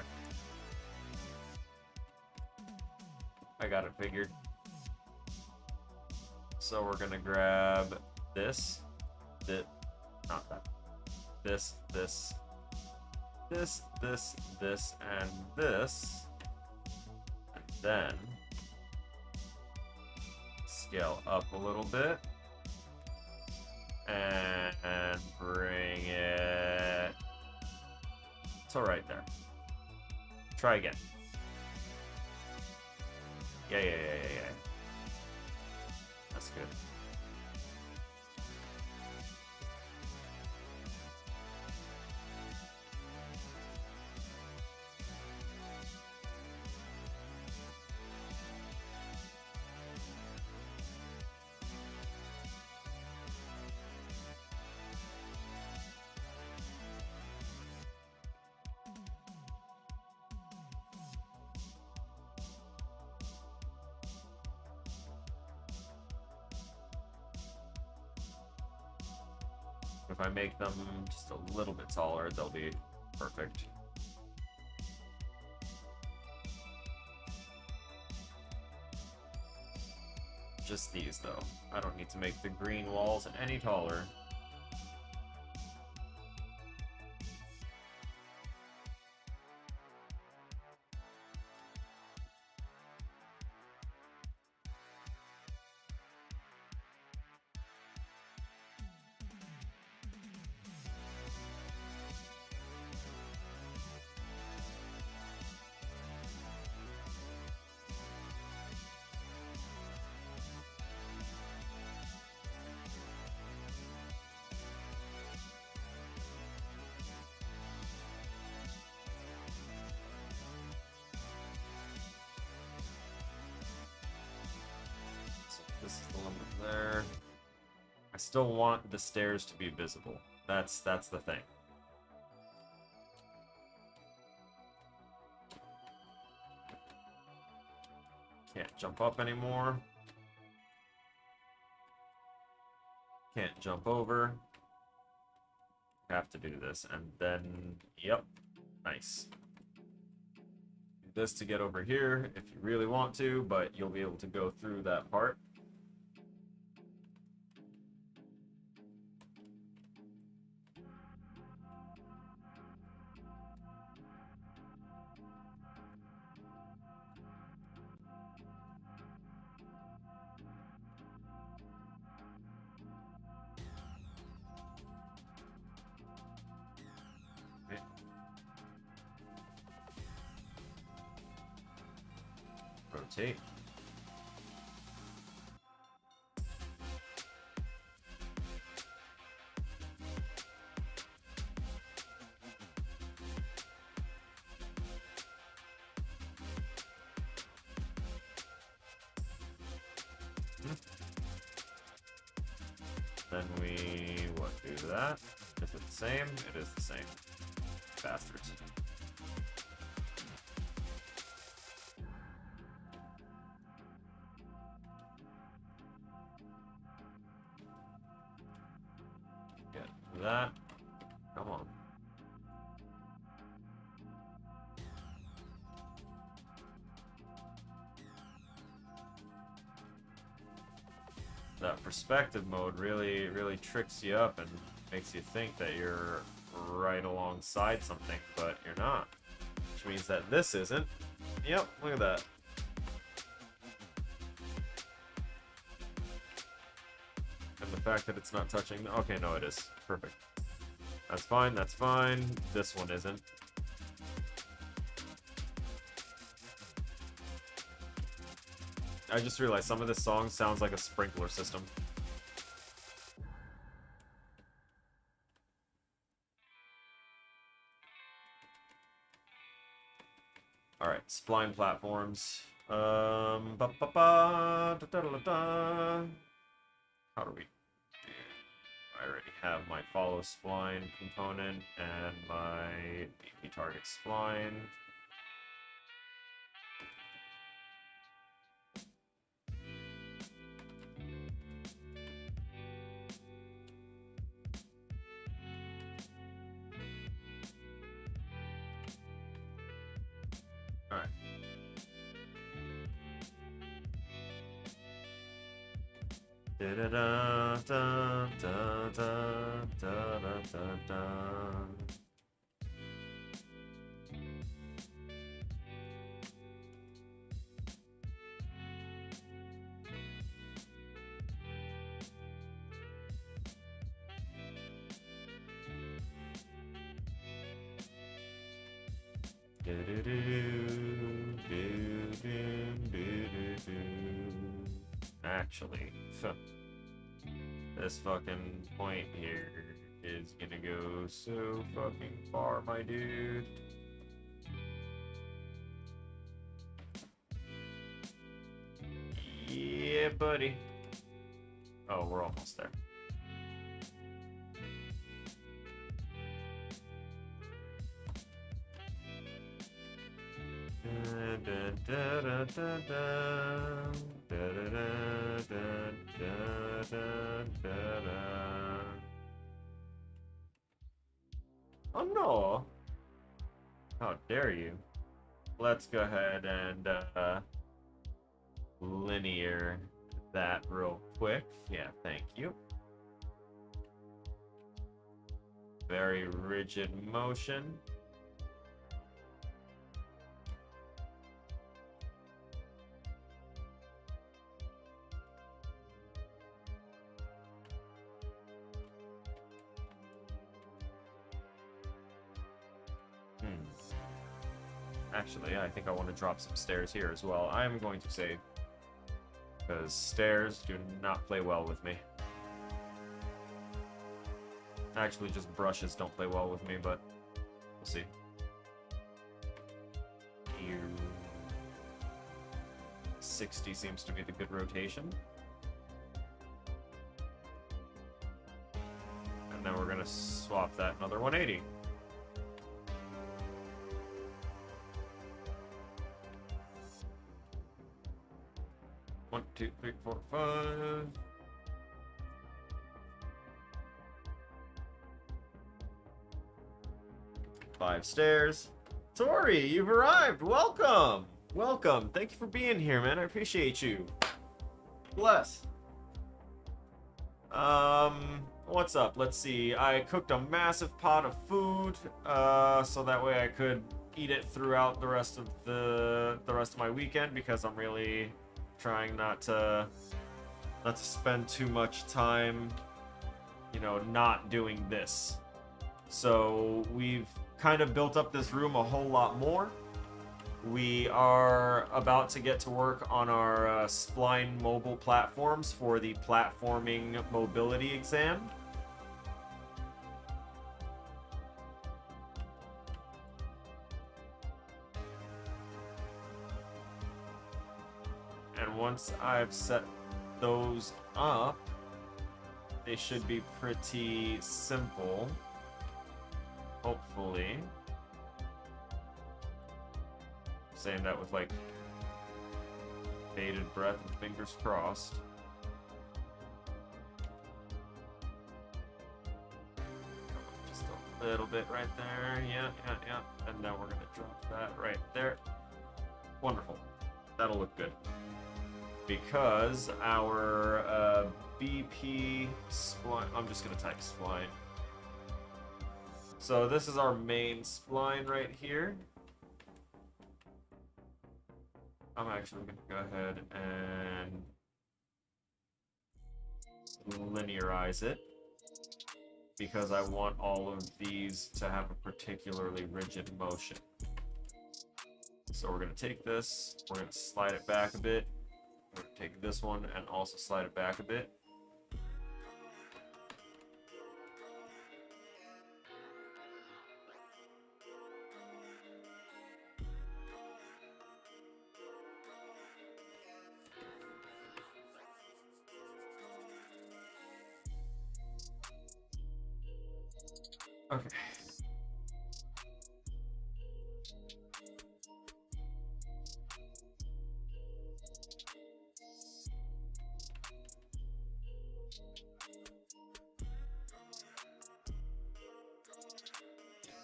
I got it figured. So we're gonna grab this, not that, this, and this, and then scale up a little bit, and bring it to right there. Try again. Yeah. That's good. If I make them just a little bit taller, they'll be perfect. Just these, though. I don't need to make the green walls any taller. This is the limit there. I still want the stairs to be visible. That's the thing. Can't jump up anymore. Can't jump over. Have to do this, and then, yep, nice. Do this to get over here if you really want to, but you'll be able to go through that part. Rotate. Then we, what, do that? Is it the same? It is the same. Bastards. Get that. Come on. That perspective mode really tricks you up and makes you think that you're right alongside something, but you're not. Which means that this isn't. Yep, look at that. And the fact that it's not touching... Okay, no, it is. Perfect. That's fine, that's fine. This one isn't. I just realized some of this song sounds like a sprinkler system. Alright, spline platforms. How do we... I already have my follow spline component and my BP target spline. Alright. Da da da da da da da da da. Actually, this fucking point here is gonna go so fucking far, my dude. Yeah, buddy. Oh, we're almost there. Oh no! How dare you? Let's go ahead and linear that real quick. Yeah, thank you. Very rigid motion. Actually, yeah, I think I want to drop some stairs here as well. I'm going to save, because stairs do not play well with me. Actually, just brushes don't play well with me, but we'll see. Here. 60 seems to be the good rotation. And then we're going to swap that another 180. One, two, three, four, five. Five stairs. Tori, you've arrived. Welcome. Welcome. Thank you for being here, man. I appreciate you. Bless. What's up? Let's see. I cooked a massive pot of food, so that way I could eat it throughout the rest of my weekend, because I'm really trying not to spend too much time, you know, not doing this. So we've kind of built up this room a whole lot more. We are about to get to work on our spline mobile platforms for the platforming mobility exam. And once I've set those up, they should be pretty simple. Hopefully. Saying that with like bated breath and fingers crossed. Just a little bit right there. Yeah. And now we're gonna drop that right there. Wonderful. That'll look good. Because our BP spline, I'm just gonna type spline. So this is our main spline right here. I'm actually gonna go ahead and linearize it because I want all of these to have a particularly rigid motion. So we're gonna take this, we're gonna slide it back a bit. We're gonna take this one and also slide it back a bit. Okay.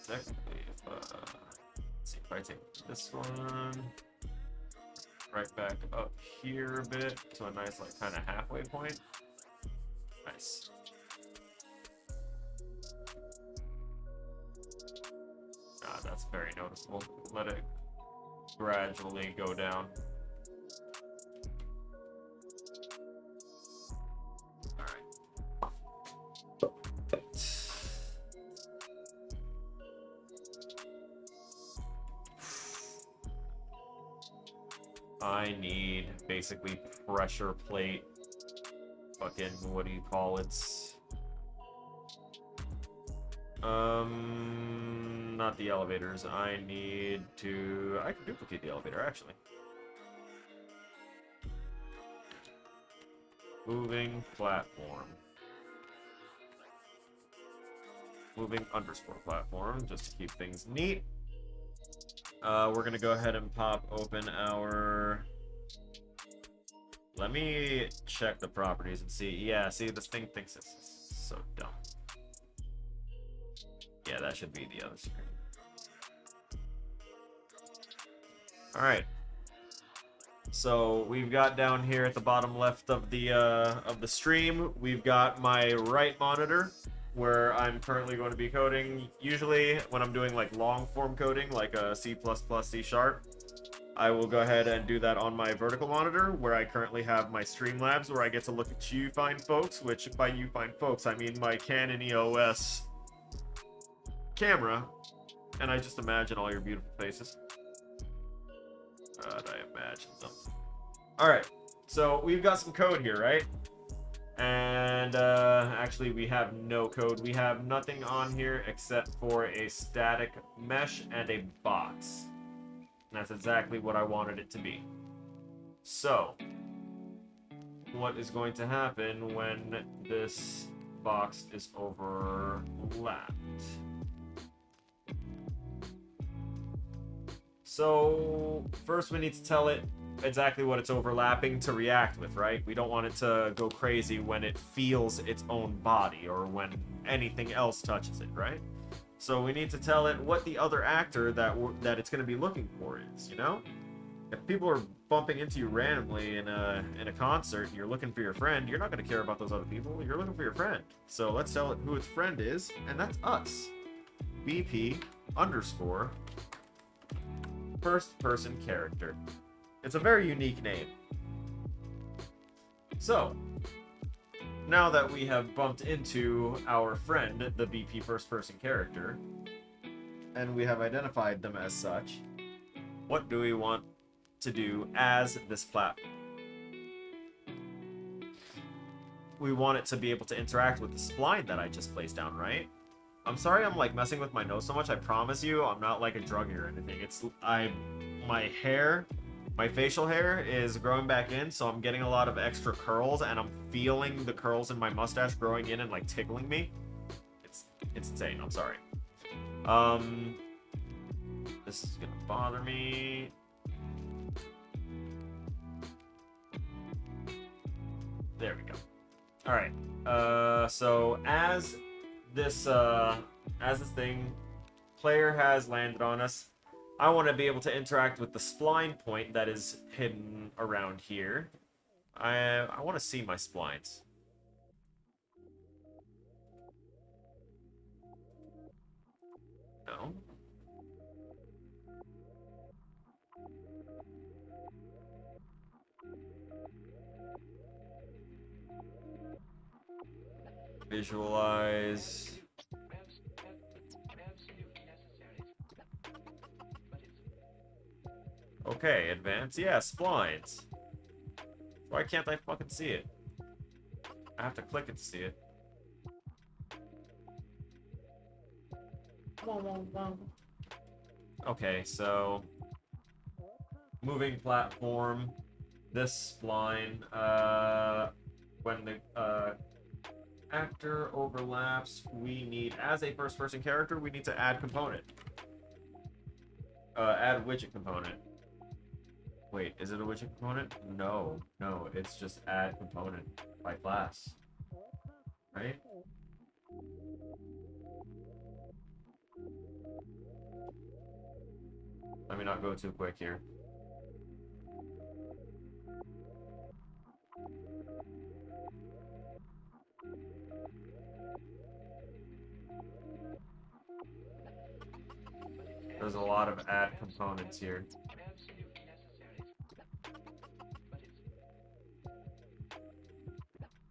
Technically, let's see if I take this one right back up here a bit to a nice, like, kind of halfway point. Nice. That's very noticeable. Let it gradually go down. I need basically pressure plate, fucking, what do you call it? Not the elevators. I can duplicate the elevator, actually. Moving platform. Moving underscore platform, just to keep things neat. We're gonna go ahead and pop open our... Let me check the properties and see. Yeah, see, this thing thinks it's so dumb. Yeah, that should be the other screen. Alright. So we've got down here at the bottom left of the stream, we've got my right monitor, where I'm currently going to be coding. Usually when I'm doing like long form coding, like a C++, C#, I will go ahead and do that on my vertical monitor, where I currently have my Streamlabs, where I get to look at you fine folks, which by you fine folks, I mean my Canon EOS camera, and I just imagine all your beautiful faces. God, I imagine them. Alright, so we've got some code here, right? And actually we have no code. We have nothing on here except for a static mesh and a box. And that's exactly what I wanted it to be. So, what is going to happen when this box is overlapped? So, first we need to tell it exactly what it's overlapping to react with, right? We don't want it to go crazy when it feels its own body or when anything else touches it, right? So we need to tell it what the other actor that it's going to be looking for is, you know? If people are bumping into you randomly in a concert and you're looking for your friend, you're not going to care about those other people. You're looking for your friend. So let's tell it who its friend is, and that's us. BP underscore first person character. It's a very unique name. So, now that we have bumped into our friend, the BP first person character, and we have identified them as such, what do we want to do as this platform? We want it to be able to interact with the spline that I just placed down, right? I'm sorry I'm like messing with my nose so much. I promise you I'm not like a druggie or anything. It's my hair, My facial hair is growing back in, so I'm getting a lot of extra curls, and I'm feeling the curls in my mustache growing in and like tickling me. It's insane. I'm sorry. This is gonna bother me. There we go. All right. So as this thing player has landed on us, I want to be able to interact with the spline point that is hidden around here. I want to see my splines. No. Visualize. Okay, advance. Yeah, splines. Why can't I fucking see it? I have to click it to see it. Okay, so moving platform. This spline. When the actor overlaps, we need, as a first-person character, we need to add component. Add widget component. Wait, is it a widget component? No, it's just add component by class. Right? Let me not go too quick here. There's a lot of add components here.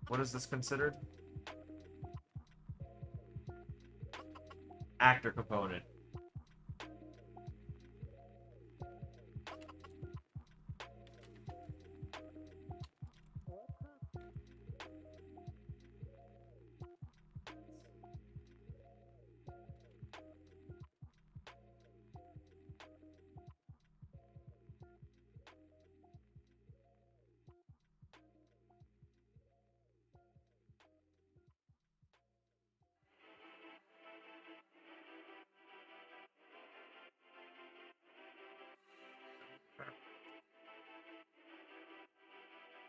What is this considered? Actor component.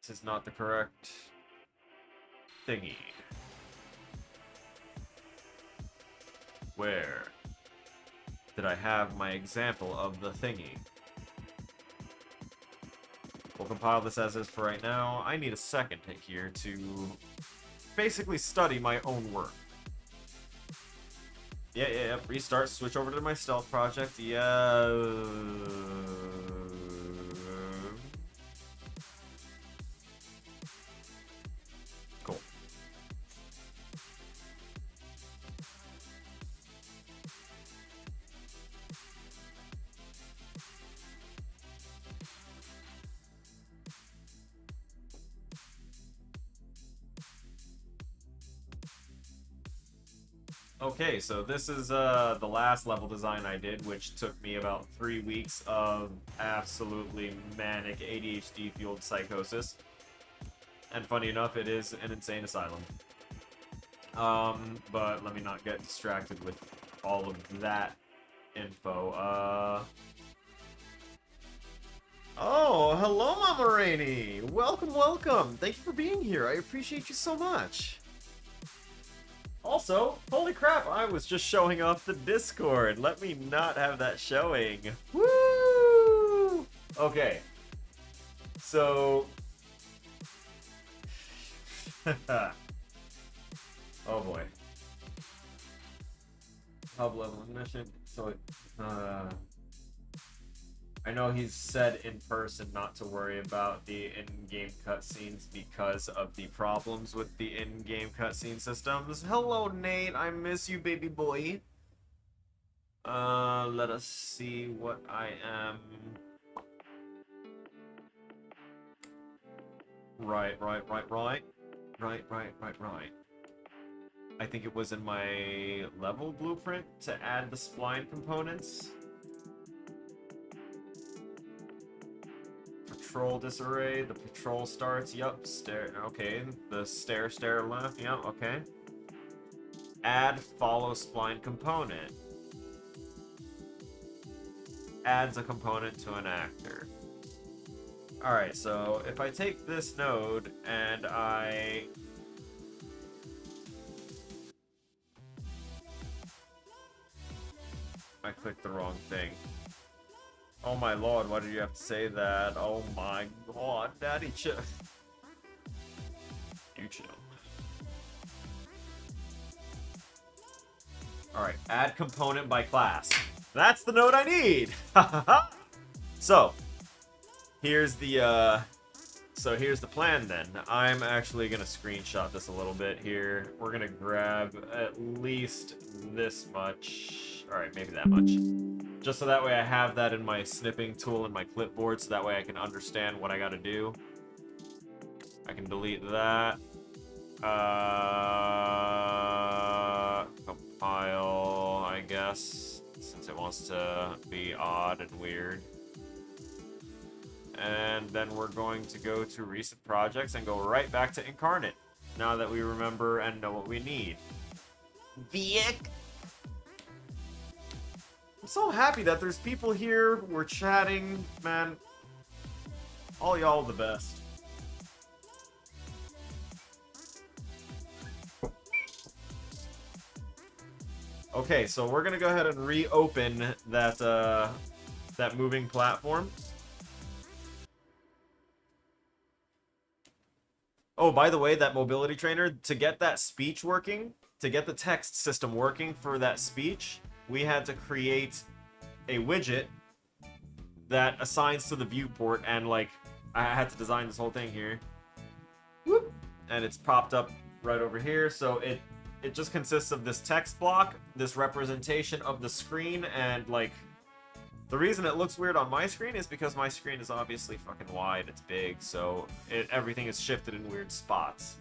This is not the correct thingy. Where did I have my example of the thingy? We'll compile this as is for right now. I need a second here to basically study my own work. Yeah. Restart, switch over to my stealth project. Yeah. Cool. Okay, so this is the last level design I did, which took me about 3 weeks of absolutely manic ADHD-fueled psychosis. And funny enough, it is an insane asylum. But let me not get distracted with all of that info. Oh, hello, Mama Rainey! Welcome! Thank you for being here. I appreciate you so much. Also, holy crap, I was just showing off the Discord. Let me not have that showing. Woo! Okay. So... oh boy. Hub level mission. So, I know he's said in person not to worry about the in-game cutscenes because of the problems with the in-game cutscene systems. Hello, Nate. I miss you, baby boy. Let us see what I am. Right. I think it was in my level blueprint to add the spline components. patrol disarray. The patrol starts. Yup. Stair. Okay. The stair left. Yup. Okay. Add follow spline component. Adds a component to an actor. Alright, so if I take this node and I clicked the wrong thing. Oh my lord, why did you have to say that? Oh my god, daddy chill. You chill. Alright, add component by class. That's the node I need! So, here's the plan then. I'm actually gonna screenshot this a little bit here. We're gonna grab at least this much. Alright, maybe that much. Just so that way I have that in my snipping tool in my clipboard, so that way I can understand what I gotta do. I can delete that. Compile, I guess, since it wants to be odd and weird. And then we're going to go to recent projects and go right back to Incarnate, now that we remember and know what we need. Vic! I'm so happy that there's people here, we're chatting, man. All y'all the best. Okay, so we're gonna go ahead and reopen that that moving platform. Oh, by the way, that mobility trainer, to get that speech working, to get the text system working for that speech, we had to create a widget that assigns to the viewport, and like, I had to design this whole thing here. Whoop! And it's popped up right over here, so it just consists of this text block, this representation of the screen, and like, the reason it looks weird on my screen is because my screen is obviously fucking wide, it's big, so everything is shifted in weird spots.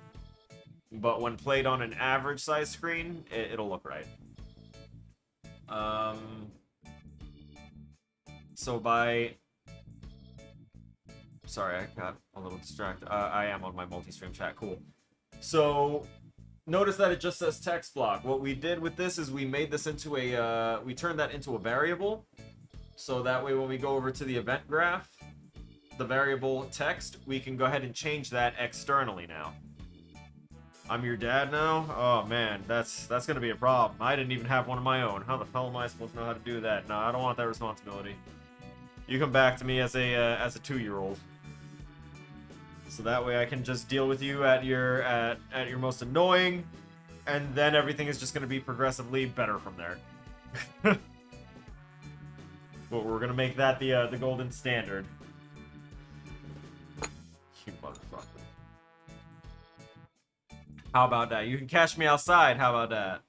But when played on an average size screen, it'll look right. So by... Sorry, I got a little distracted. I am on my multi-stream chat, cool. So, notice that it just says text block. What we did with this is we made this into a, we turned that into a variable. So that way when we go over to the event graph, the variable text, we can go ahead and change that externally now. I'm your dad now? Oh man, that's gonna be a problem. I didn't even have one of my own. How the hell am I supposed to know how to do that? No, I don't want that responsibility. You come back to me as a 2-year-old. So that way I can just deal with you at your most annoying, and then everything is just gonna be progressively better from there. But we're gonna make that the golden standard. You motherfucker. How about that? You can catch me outside. How about that?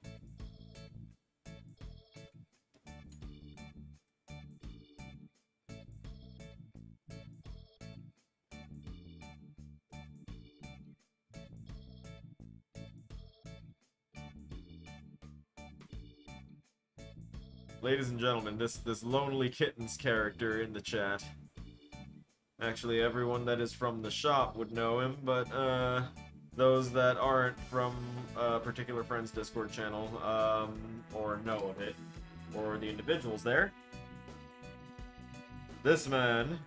Ladies and gentlemen, this lonely kittens character in the chat. Actually, everyone that is from the shop would know him, but those that aren't from a particular friend's Discord channel, or know of it, or the individuals there, this man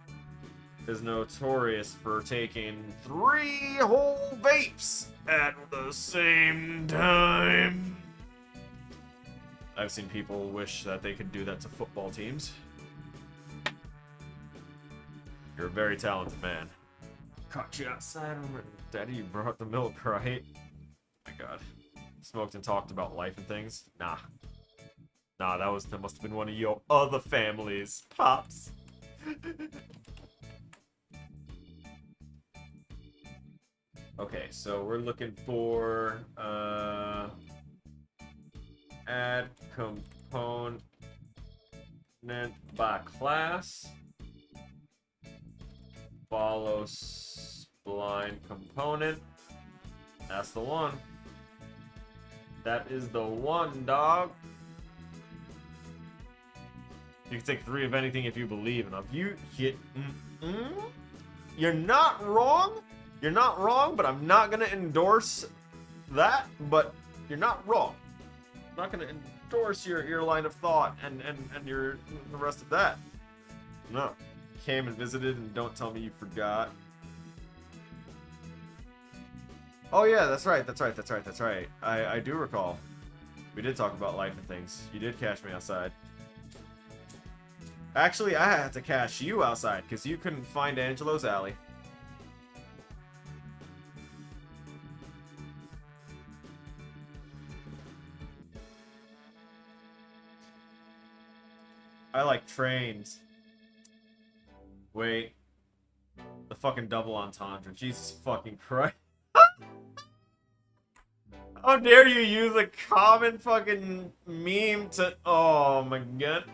is notorious for taking 3 whole vapes at the same time. I've seen people wish that they could do that to football teams. You're a very talented man. Caught you outside. Daddy, you brought the milk, right? My god. Smoked and talked about life and things? Nah. Nah, that must have been one of your other families, Pops. Okay, so we're looking for, add component by class. Follow spline component. That's the one. That is the one, dog. You can take 3 of anything if you believe enough. You hit. you're not wrong. You're not wrong, but I'm not gonna endorse that. But you're not wrong. I'm not gonna endorse your line of thought and your the rest of that. No. Came and visited, and don't tell me you forgot. Oh yeah, that's right. I do recall. We did talk about life and things. You did catch me outside. Actually, I had to catch you outside because you couldn't find Angelo's alley. I like trains. Wait. The fucking double entendre. Jesus fucking Christ. How dare you use a common fucking meme to... Oh my god.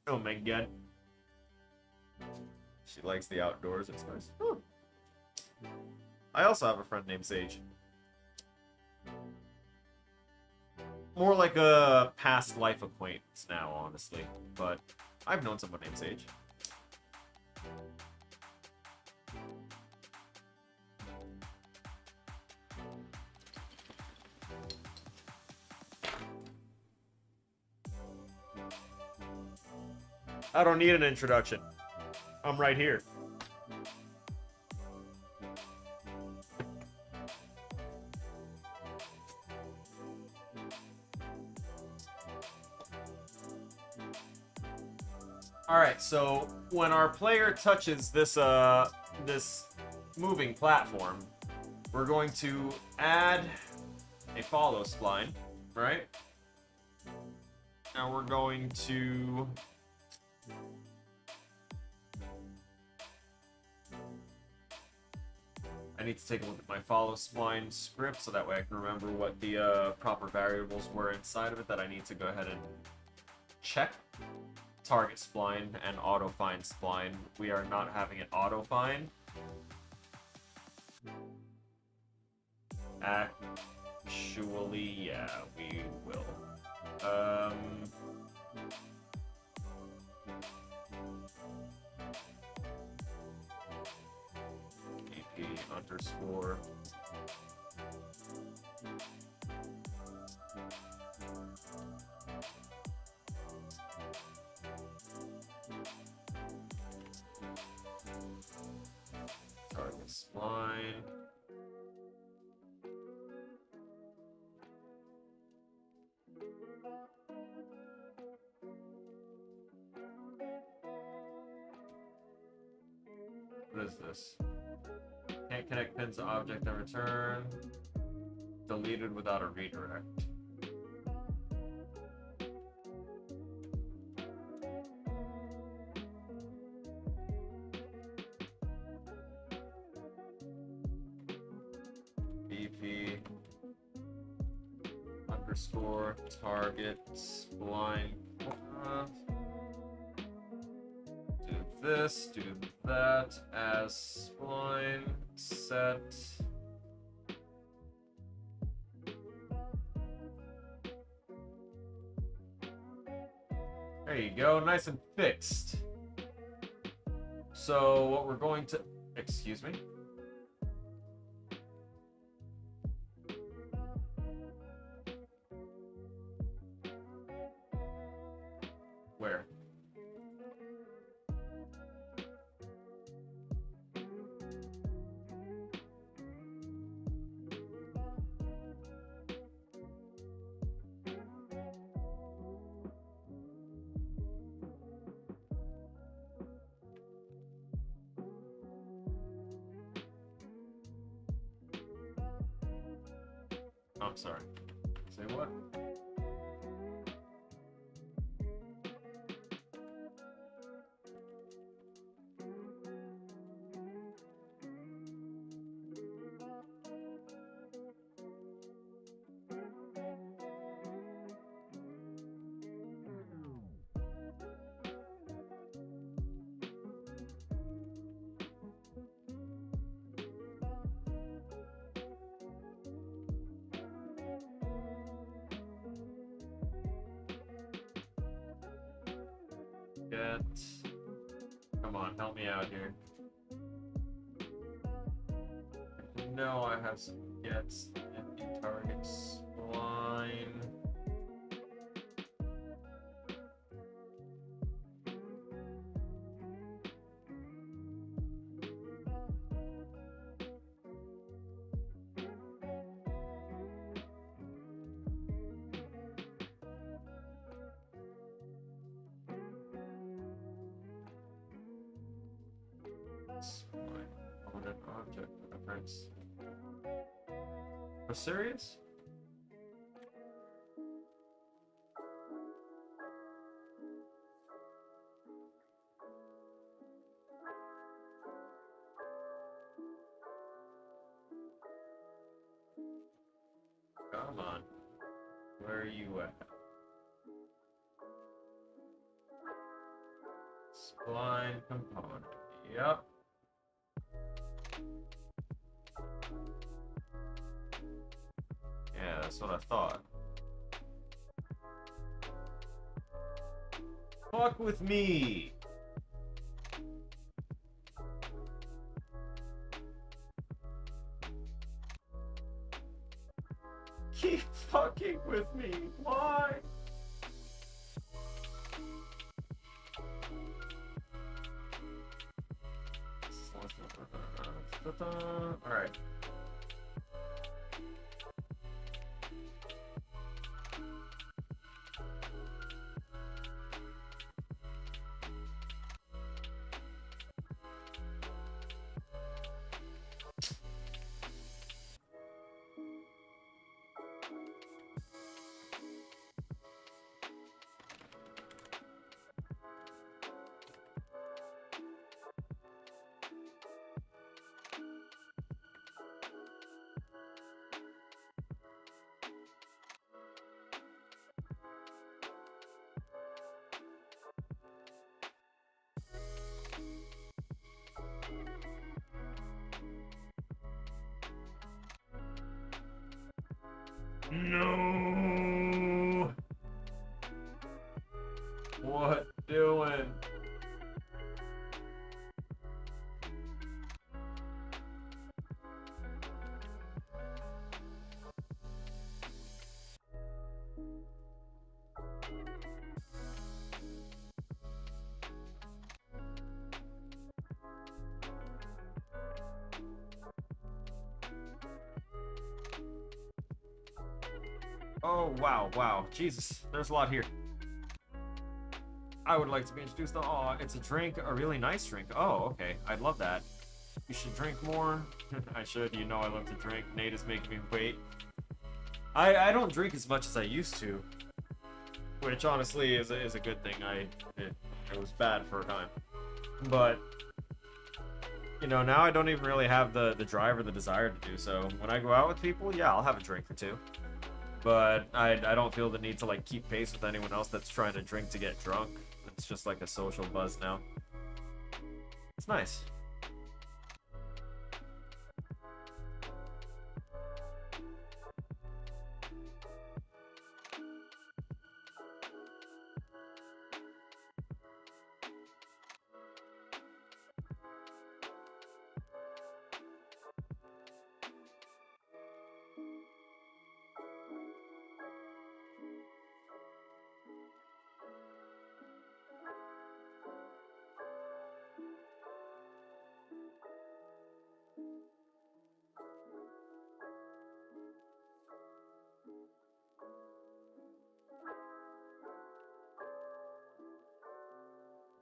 Oh my god. She likes the outdoors, it's nice. Ooh. I also have a friend named Sage. More like a past life acquaintance now, honestly. But I've known someone named Sage. I don't need an introduction. I'm right here. Alright, so when our player touches this this moving platform, we're going to add a follow spline, right? Now we're going to I need to take a look at my follow spline script so that way I can remember what the proper variables were inside of it that I need to go ahead and check. Target spline and auto find spline. We are not having it auto find. Actually, yeah, we will. AP underscore. Target spline. What is this? Can't connect pins to object and return. Deleted without a redirect. BP underscore target spline. Do this, do that as spline set. There you go, nice and fixed. So what we're going to, excuse me. Where? I'm sorry. Say what? Come on, help me out here. know I have some gets in the target spline. Spline component object reference. Are serious? Come on. Where are you at? Spline component. Yep. Yeah, that's what I thought. Fuck with me! Keep fucking with me! Why? Alright. No. What doing? Oh, wow, wow. Jesus, there's a lot here. I would like to be introduced to... Oh, it's a drink, a really nice drink. Oh, okay. I'd love that. You should drink more. I should. You know I love to drink. Nate is making me wait. I don't drink as much as I used to. Which, honestly, is a good thing. It was bad for a time. But... you know, now I don't even really have the drive or the desire to do so. When I go out with people, yeah, I'll have a drink or two. But I don't feel the need to, like, keep pace with anyone else that's trying to drink to get drunk. It's just like a social buzz now. It's nice.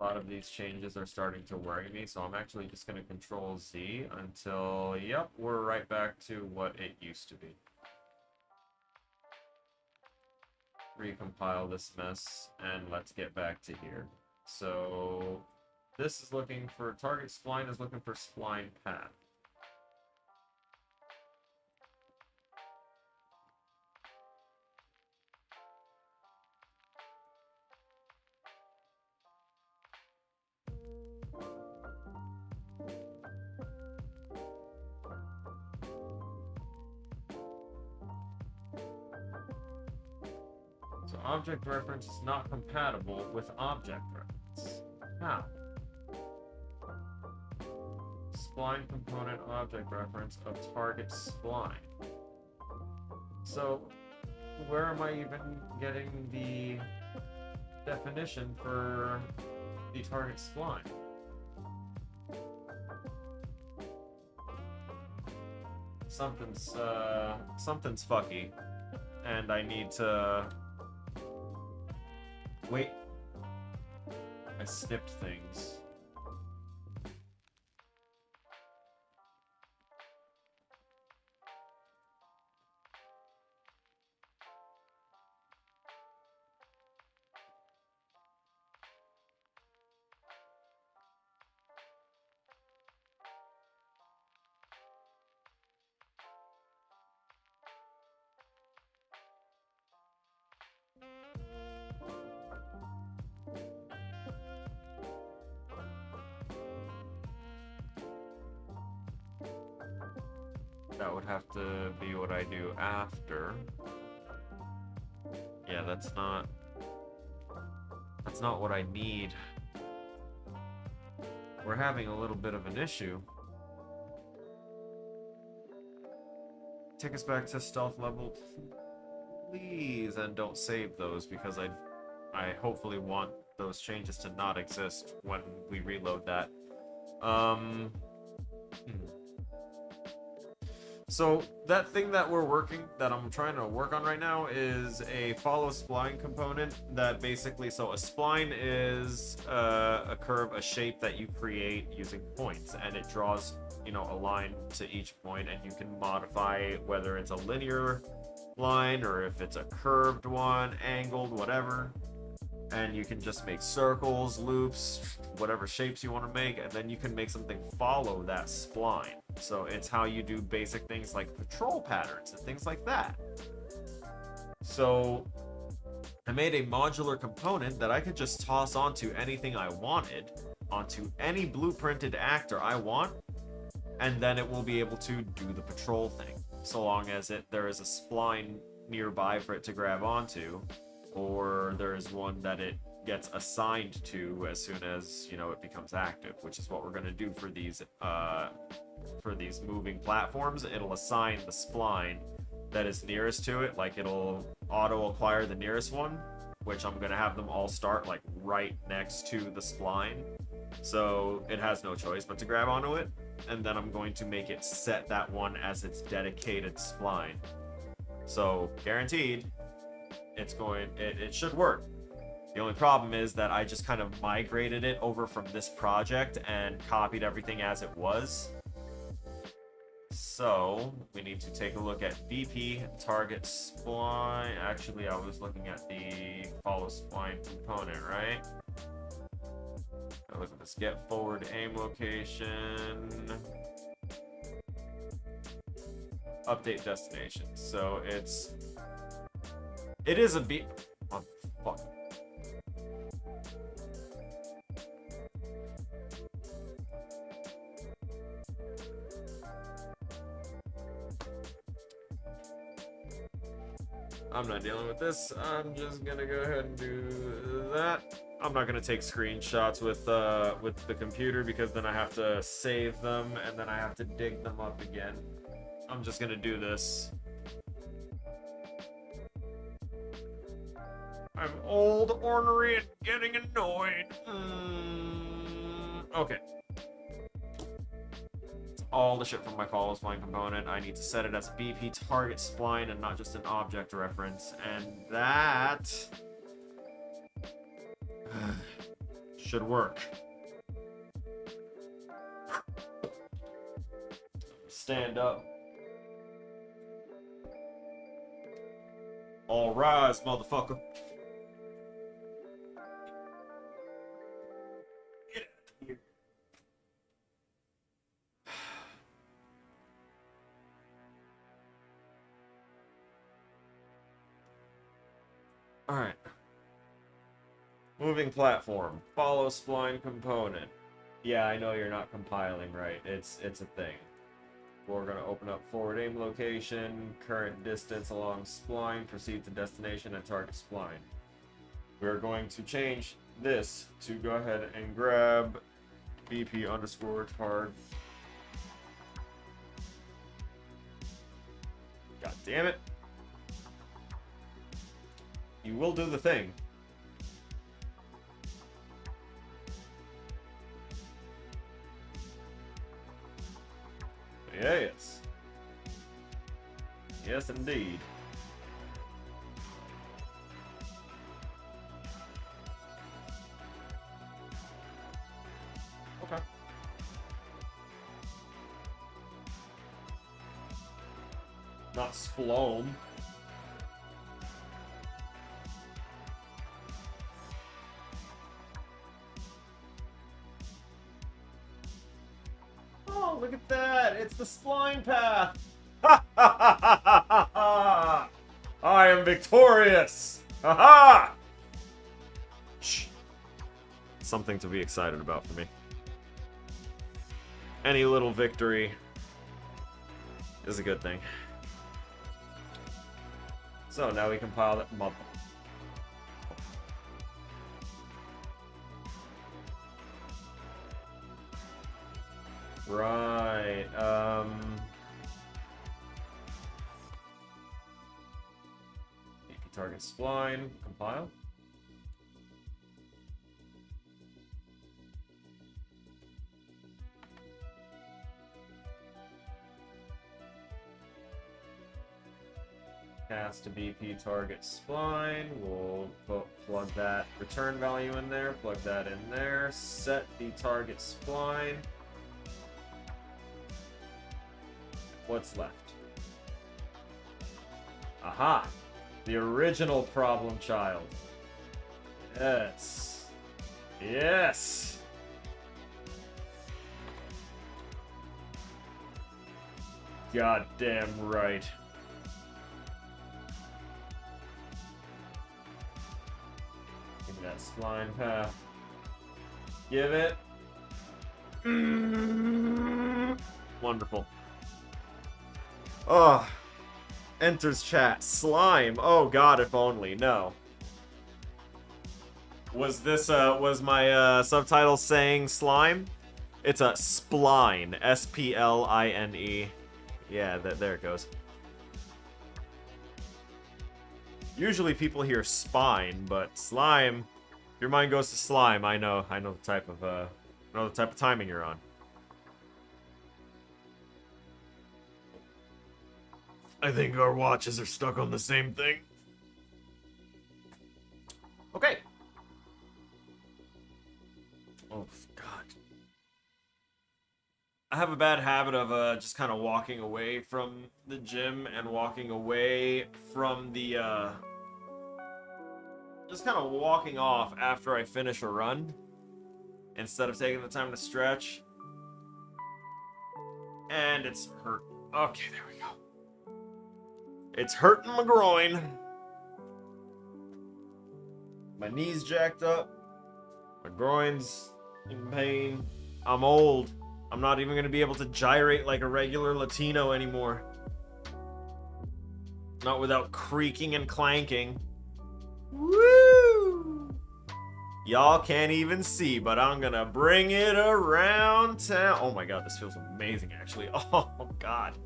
A lot of these changes are starting to worry me, so I'm actually just going to Control Z until, yep, we're right back to what it used to be. Recompile this mess, and let's get back to here. So, this is looking for, target spline is looking for spline path. So object reference is not compatible with object reference. How? spline component object reference of target spline. So, where am I even getting the definition for the target spline? Something's fucky, and I need to wait. I snipped things. That would have to be what I do after. Yeah, that's not what I need. We're having a little bit of an issue. Take us back to stealth level, please, and don't save those because I hopefully want those changes to not exist when we reload that. So that thing that I'm trying to work on right now is a follow spline component that basically, so a spline is a curve, a shape that you create using points, and it draws, you know, a line to each point, and you can modify whether it's a linear line or if it's a curved one, angled, whatever. And you can just make circles, loops, whatever shapes you want to make, and then you can make something follow that spline. So it's how you do basic things like patrol patterns and things like that. So I made a modular component that I could just toss onto anything I wanted, onto any blueprinted actor I want, and then it will be able to do the patrol thing, so long as there is a spline nearby for it to grab onto, or there is one that it gets assigned to as soon as, you know, it becomes active, which is what we're going to do for these moving platforms. It'll assign the spline that is nearest to it, like it'll auto acquire the nearest one, which I'm going to have them all start like right next to the spline, so it has no choice but to grab onto it. And then I'm going to make it set that one as its dedicated spline, so guaranteed it should work. The only problem is that I just kind of migrated it over from this project and copied everything as it was. So we need to take a look at BP target spline. Actually, I was looking at the follow spline component, right? Look at this, get forward aim location, update destination. So it is a B. Oh, fuck. I'm not dealing with this. I'm just gonna go ahead and do that. I'm not gonna take screenshots with the computer because then I have to save them and then I have to dig them up again. I'm just gonna do this. I'm old, ornery, and getting annoyed. Okay. It's all the shit from my follow spline component. I need to set it as a BP target spline and not just an object reference. And that should work. Stand up. All rise, motherfucker. Get out of here. All right. Moving platform. Follow spline component. Yeah, I know you're not compiling right. It's a thing. We're going to open up forward aim location, current distance along spline, proceed to destination and target spline. We're going to change this to go ahead and grab BP underscore target Damn it. You will do the thing. Yes. Yes, indeed. Okay. Not Splome. Oh, look at that! It's the Spline Path! Ha ha ha ha ha ha! I am victorious! Ha ha! Shh. Something to be excited about for me. Any little victory is a good thing. So now we compile that mother. Right, AP target spline, compile. Cast to BP target spline. We'll plug that return value in there, plug that in there, set the target spline. What's left? Aha! The original problem child. Yes. Yes! Goddamn right. Give me that spline path. Give it. Wonderful. Oh, enters chat. Slime. Oh god, if only. No. Was this, was my, subtitle saying slime? It's a spline. S-P-L-I-N-E. Yeah, there it goes. Usually people hear spine, but slime. If your mind goes to slime, I know the type of timing you're on. I think our watches are stuck on the same thing. Okay. Oh, God. I have a bad habit of just kind of walking away from the gym and walking away from the, just kind of walking off after I finish a run instead of taking the time to stretch. And it's hurt. Okay, there we go. It's hurting my groin. My knee's jacked up. My groin's in pain. I'm old. I'm not even going to be able to gyrate like a regular Latino anymore. Not without creaking and clanking. Woo! Y'all can't even see, but I'm going to bring it around town. Oh my god, this feels amazing, actually. Oh, god.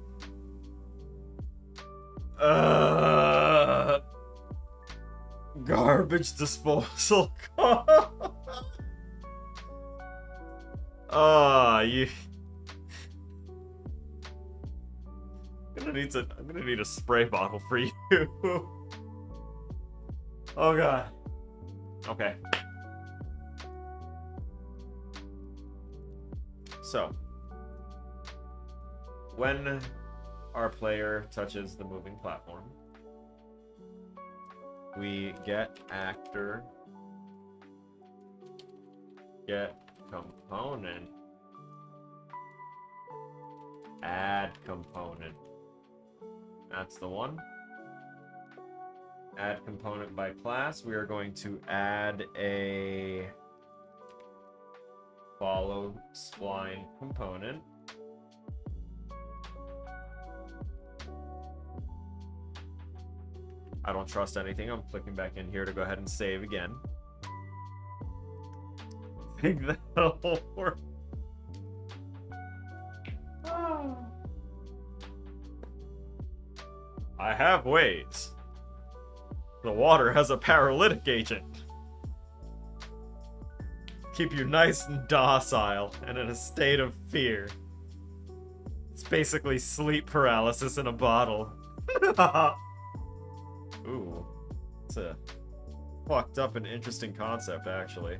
Garbage disposal. You. I'm gonna need a spray bottle for you. Oh god. Okay. So, when our player touches the moving platform, we get actor, get component, add component. That's the one. Add component by class. We are going to add a follow spline component. I don't trust anything. I'm clicking back in here to go ahead and save again. I think that'll work. I have ways. The water has a paralytic agent. Keep you nice and docile and in a state of fear. It's basically sleep paralysis in a bottle. Ooh. It's a fucked up and interesting concept, actually.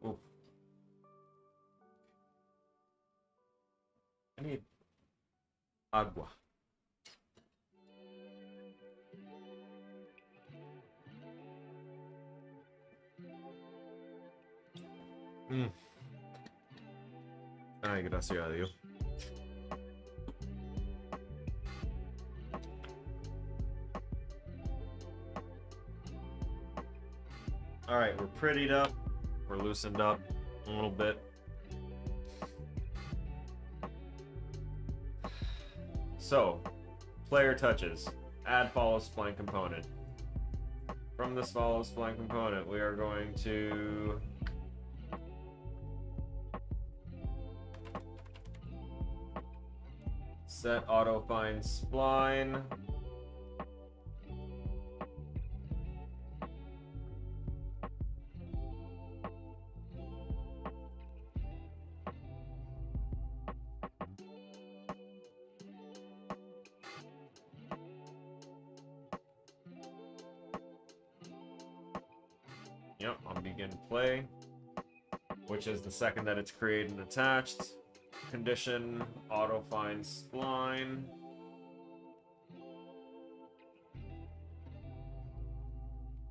Ooh. I need agua. Ay, gracias a Dios. Alright, we're prettied up. We're loosened up a little bit. So, player touches. Add follow spline component. From this follow spline component, we are going to set auto find spline. Yep, on begin play, which is the second that it's created and attached. Condition auto find spline.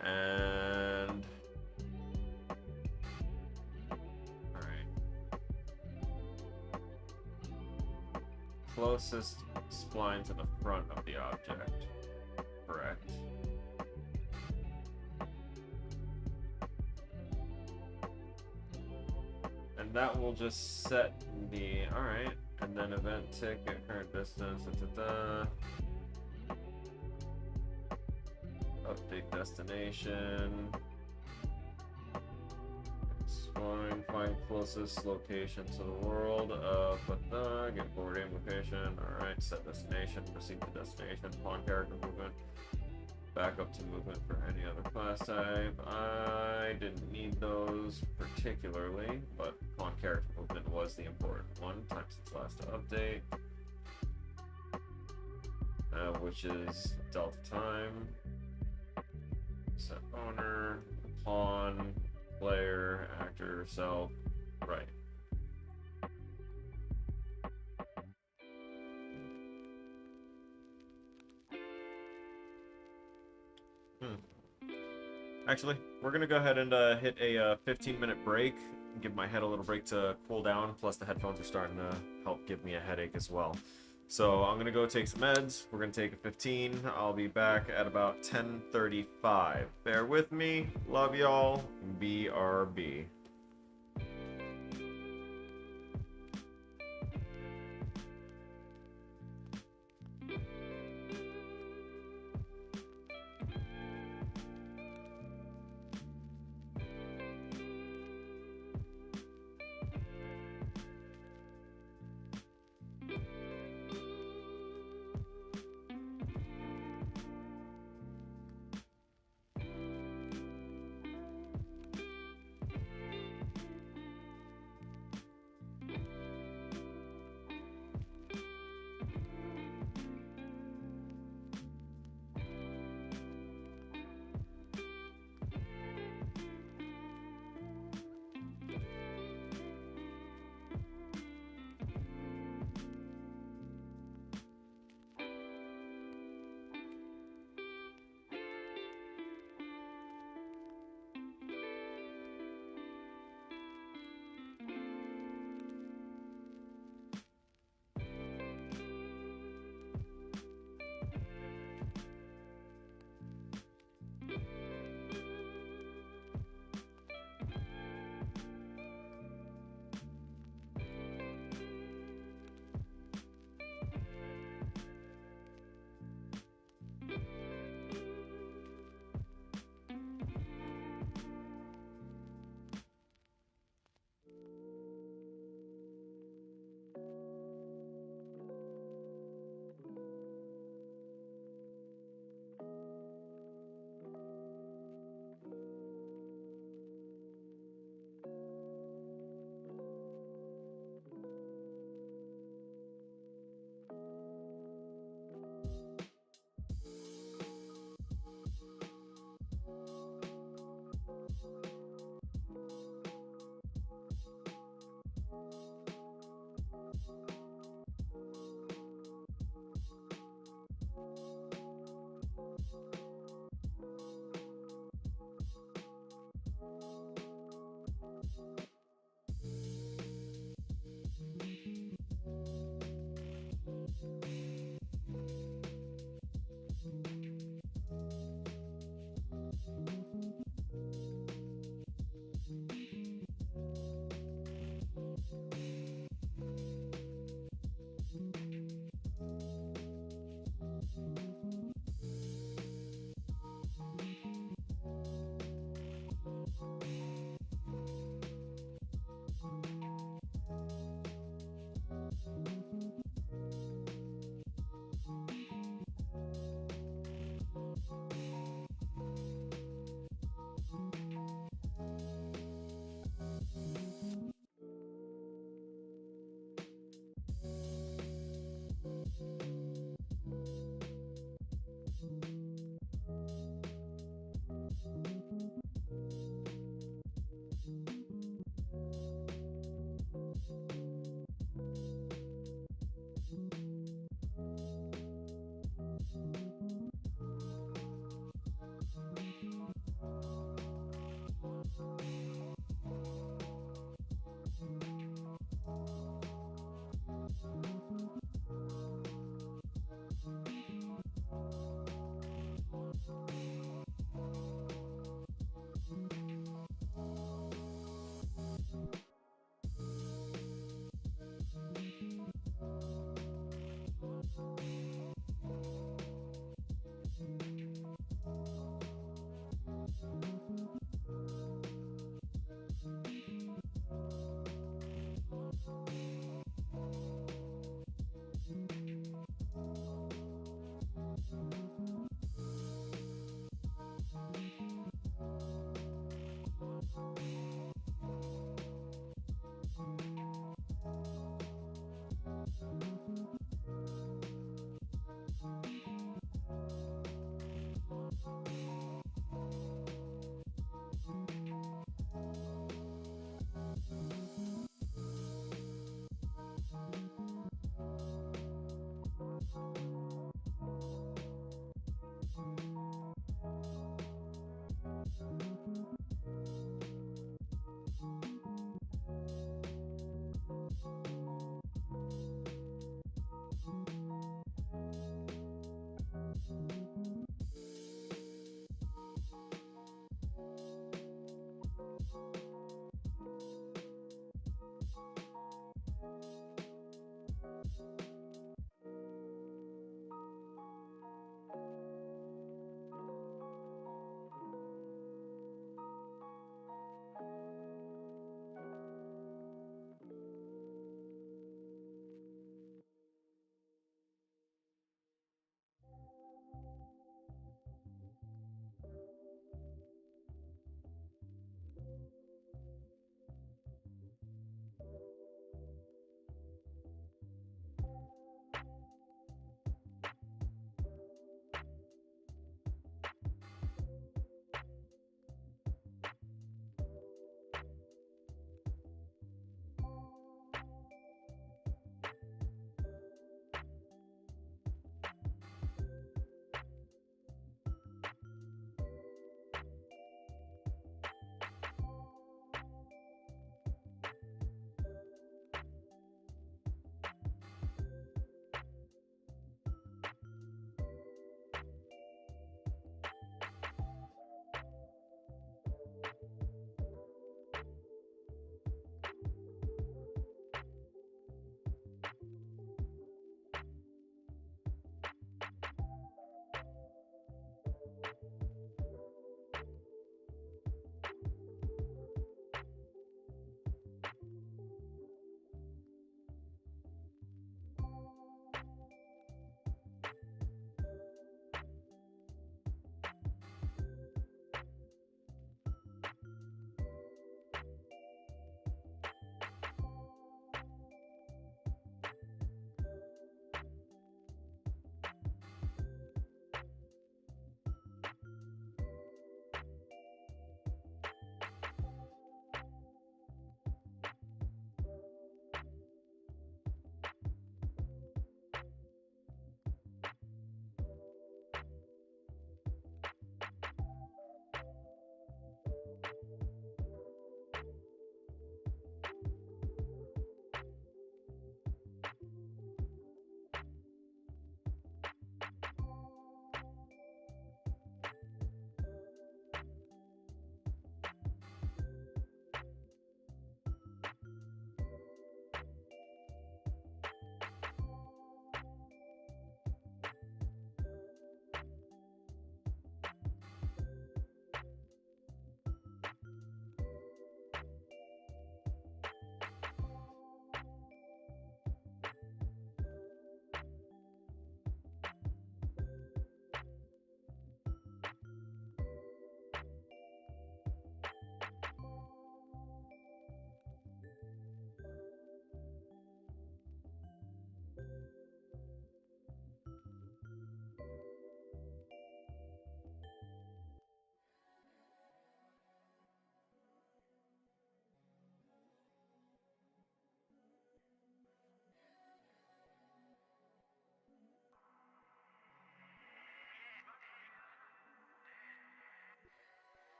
And alright. Closest spline to the front of the object. Correct. And that will just set the, alright, and then event tick at current distance, update destination, exploring, find closest location to the world, get forward aim location, alright, set destination, proceed to destination, pawn character movement, back up to movement for any other class type. I didn't need those particularly, but pawn character movement was the important one, times its last update, which is delta time, set owner, pawn, player, actor, self, right. Actually, we're gonna go ahead and hit a 15-minute break, and give my head a little break to cool down, plus the headphones are starting to help give me a headache as well. So I'm gonna go take some meds, we're gonna take a 15, I'll be back at about 10:35. Bear with me, love y'all, BRB.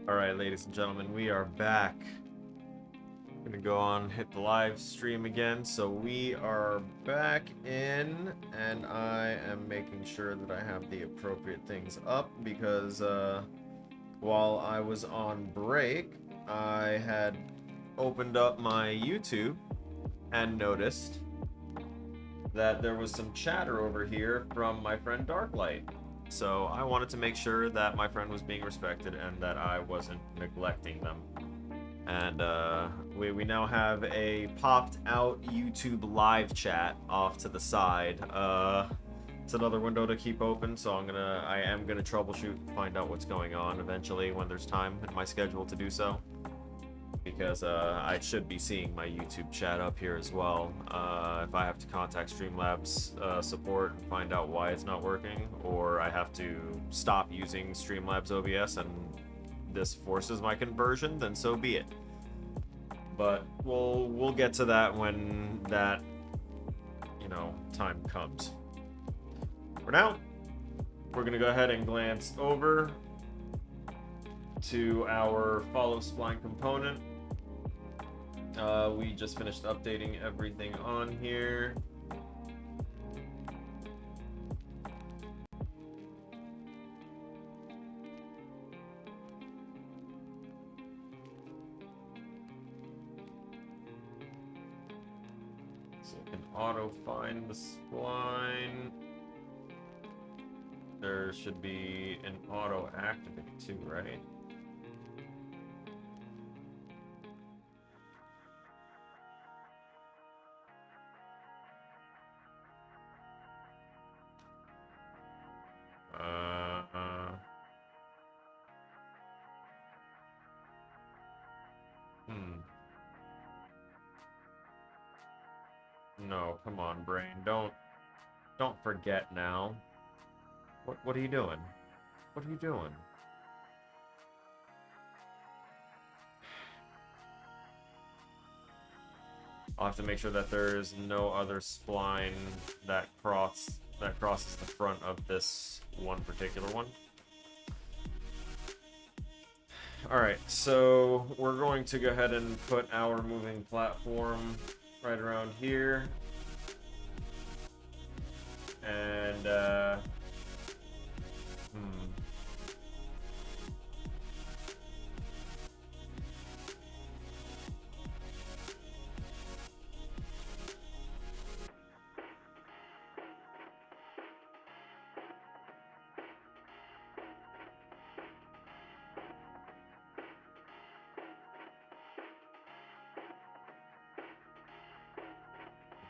Alright, ladies and gentlemen, we are back. I'm gonna go on, hit the live stream again. So we are back in, and I am making sure that I have the appropriate things up because while I was on break, I had opened up my YouTube and noticed that there was some chatter over here from my friend Darklight. So I wanted to make sure that my friend was being respected and that I wasn't neglecting them. And we now have a popped out YouTube live chat off to the side. It's another window to keep open, so I am gonna troubleshoot, find out what's going on eventually when there's time in my schedule to do so. Because I should be seeing my YouTube chat up here as well. If I have to contact Streamlabs support and find out why it's not working, or I have to stop using Streamlabs OBS and this forces my conversion, then so be it. But we'll get to that when that, you know, time comes. For now, we're gonna go ahead and glance over to our follow spline component. We just finished updating everything on here. So it can auto find the spline. There should be an auto activate too, right? No, come on, brain. Don't forget now. What are you doing? What are you doing? I'll have to make sure that there is no other spline that crosses the front of this one particular one. Alright, so we're going to go ahead and put our moving platform right around here. And,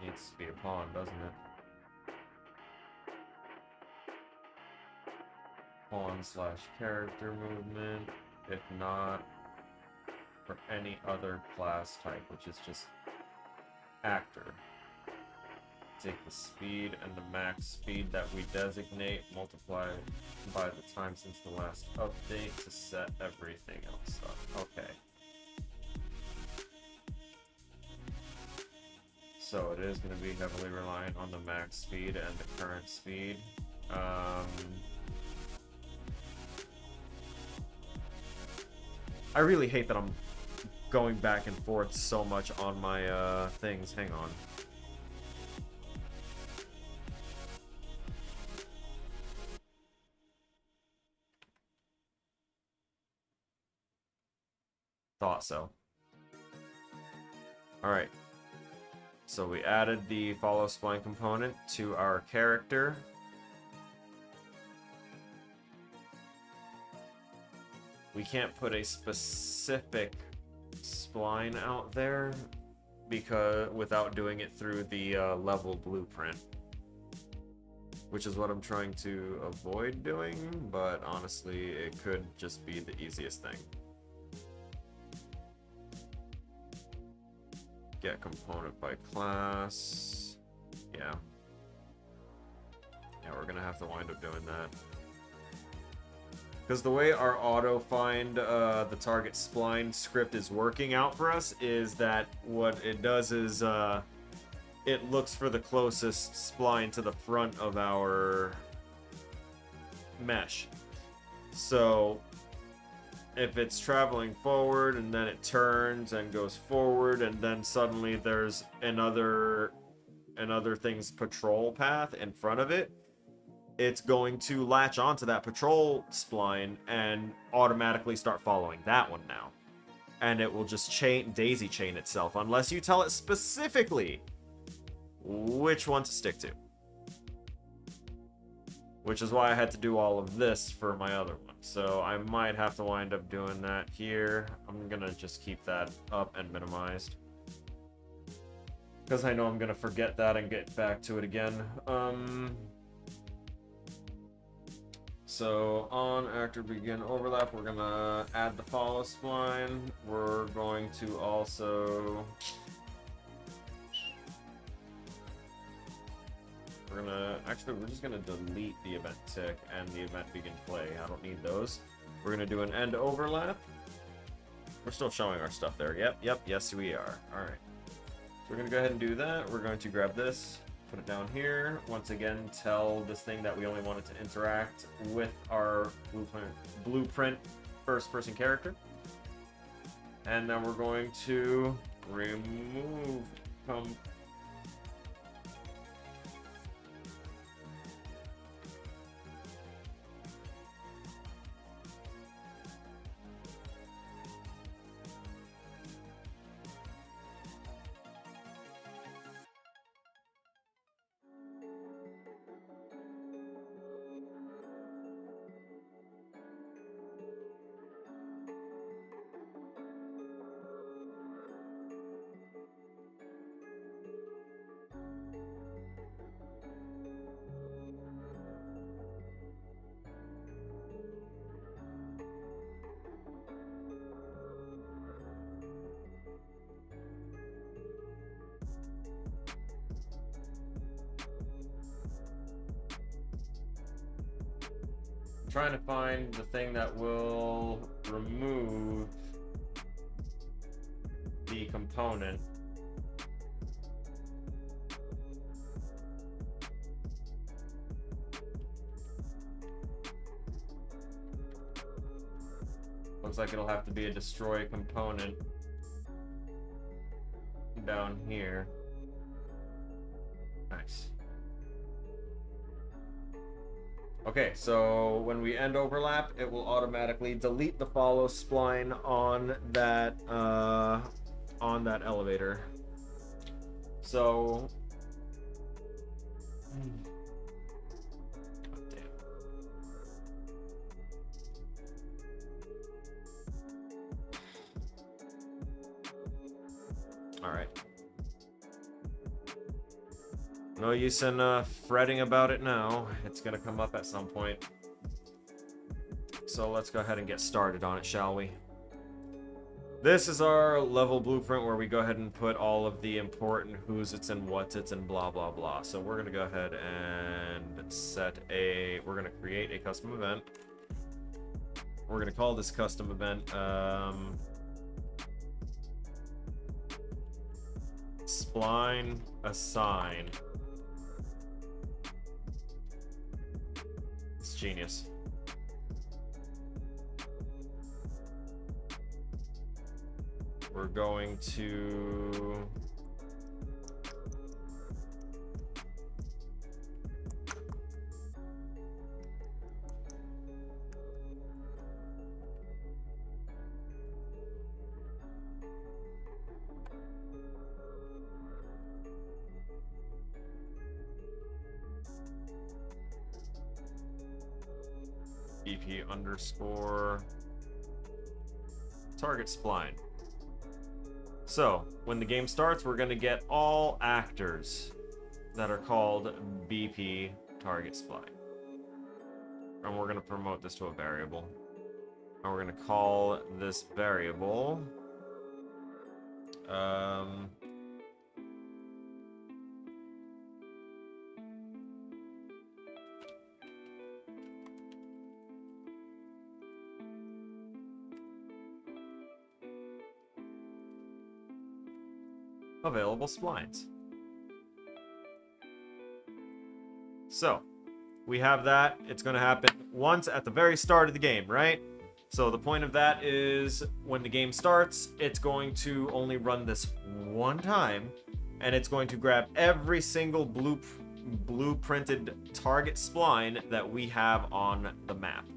needs to be a pawn, doesn't it? Pawn / character movement, if not for any other class type, which is just actor. Take the speed and the max speed that we designate, multiply by the time since the last update to set everything else up. Okay. So it is going to be heavily reliant on the max speed and the current speed. I really hate that I'm going back and forth so much on my things. Hang on. Thought so. Alright. So we added the follow spline component to our character. We can't put a specific spline out there because without doing it through the level blueprint, which is what I'm trying to avoid doing, but honestly it could just be the easiest thing. Get component by class. Yeah, we're gonna have to wind up doing that. Because the way our auto find the target spline script is working out for us is that what it does is it looks for the closest spline to the front of our mesh. So if it's traveling forward and then it turns and goes forward and then suddenly there's another thing's patrol path in front of it, it's going to latch onto that patrol spline and automatically start following that one now. And it will just daisy chain itself unless you tell it specifically which one to stick to. Which is why I had to do all of this for my other one. So I might have to wind up doing that here. I'm gonna just keep that up and minimized, because I know I'm gonna forget that and get back to it again. So on actor begin overlap, we're gonna add the follow spline. We're going to also we're just gonna delete the event tick and the event begin play. I don't need those. We're gonna do an end overlap. We're still showing our stuff there. Yep, yes we are. Alright. So we're gonna go ahead and do that. We're going to grab this, put it down here. Once again, tell this thing that we only wanted to interact with our blueprint first-person character. And then we're going to remove trying to find the thing that will remove the component. Looks like it'll have to be a destroy component down here. Nice. Okay, so when we end overlap, it will automatically delete the follow spline on that elevator. So, oh, damn. All right. No use in fretting about it now. It's gonna come up at some point. So let's go ahead and get started on it, shall we? This is our level blueprint where we go ahead and put all of the important who's it's and what's it's and blah blah blah. So we're gonna go ahead and we're gonna create a custom event. We're gonna call this custom event spline assign. It's genius. We're going to BP underscore target spline. So, when the game starts, we're going to get all actors that are called BP target spline. And we're going to promote this to a variable. And we're going to call this variable available splines. So, we have that. It's going to happen once at the very start of the game, right? So the point of that is when the game starts, it's going to only run this one time, and it's going to grab every single blueprinted target spline that we have on the map.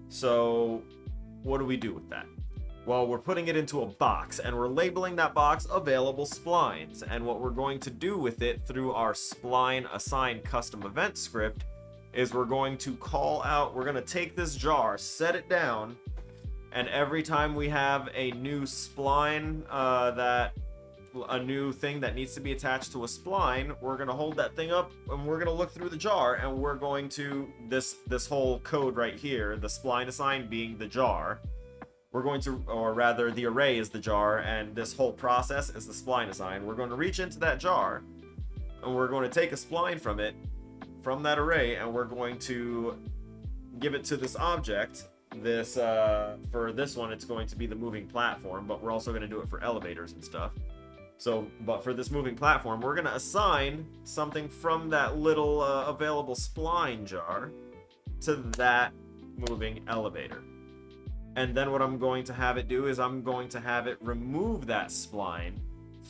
So what do we do with that? Well, we're putting it into a box, and we're labeling that box available splines. And what we're going to do with it through our spline assign custom event script is we're going to call out, we're going to take this jar, set it down, and every time we have a new spline, a new thing that needs to be attached to a spline, we're going to hold that thing up, and we're going to look through the jar, and we're going to, this whole code right here, the spline assign being the jar, we're going to, or rather the array is the jar, and this whole process is the spline assign. We're going to reach into that jar, and we're going to take a spline from it, from that array, and we're going to give it to this object. This for this one, it's going to be the moving platform, but we're also going to do it for elevators and stuff. So, but for this moving platform, we're going to assign something from that little available spline jar to that moving elevator. And then what I'm going to have it do is I'm going to have it remove that spline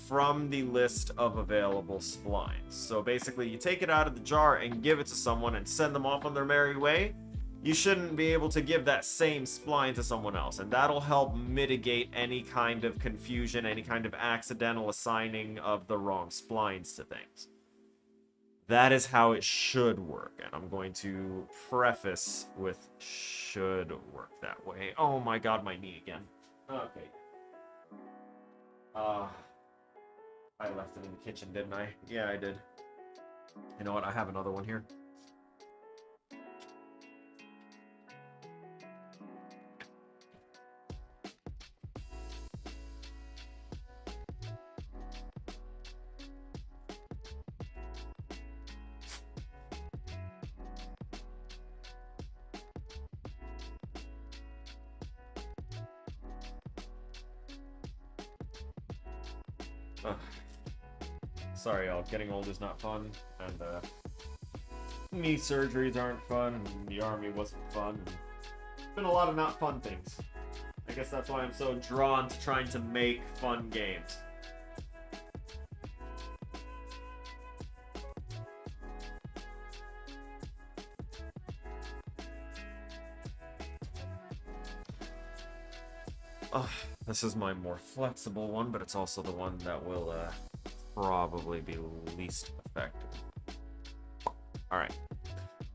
from the list of available splines. So basically, you take it out of the jar and give it to someone and send them off on their merry way. You shouldn't be able to give that same spline to someone else, and that'll help mitigate any kind of confusion, any kind of accidental assigning of the wrong splines to things. That is how it should work, and I'm going to preface with should work that way. Oh my god, my knee again. Okay. I left it in the kitchen, didn't I? Yeah, I did. You know what? I have another one here. Ugh. Sorry, y'all. Getting old is not fun, and knee surgeries aren't fun, and the army wasn't fun. It's been a lot of not fun things. I guess that's why I'm so drawn to trying to make fun games. This is my more flexible one, but it's also the one that will probably be least effective. Alright.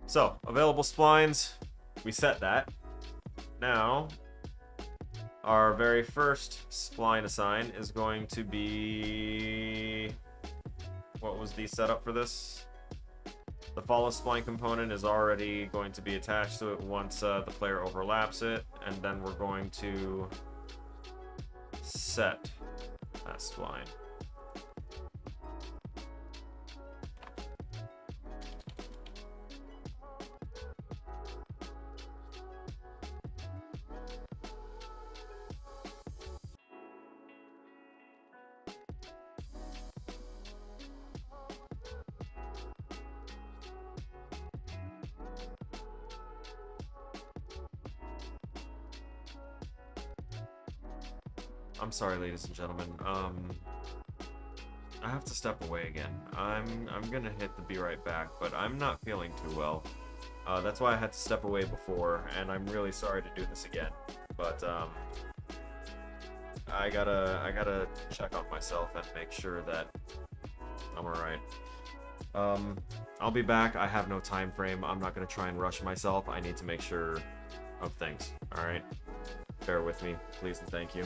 So, available splines, we set that. Now, our very first spline assign is going to be... What was the setup for this? The follow spline component is already going to be attached to it once the player overlaps it, and then we're going to set that spline. I'm sorry, ladies and gentlemen. I have to step away again. I'm gonna hit the be right back, but I'm not feeling too well. That's why I had to step away before, and I'm really sorry to do this again. But I gotta check on myself and make sure that I'm alright. I'll be back. I have no time frame. I'm not gonna try and rush myself. I need to make sure of things. Alright? Bear with me, please and thank you.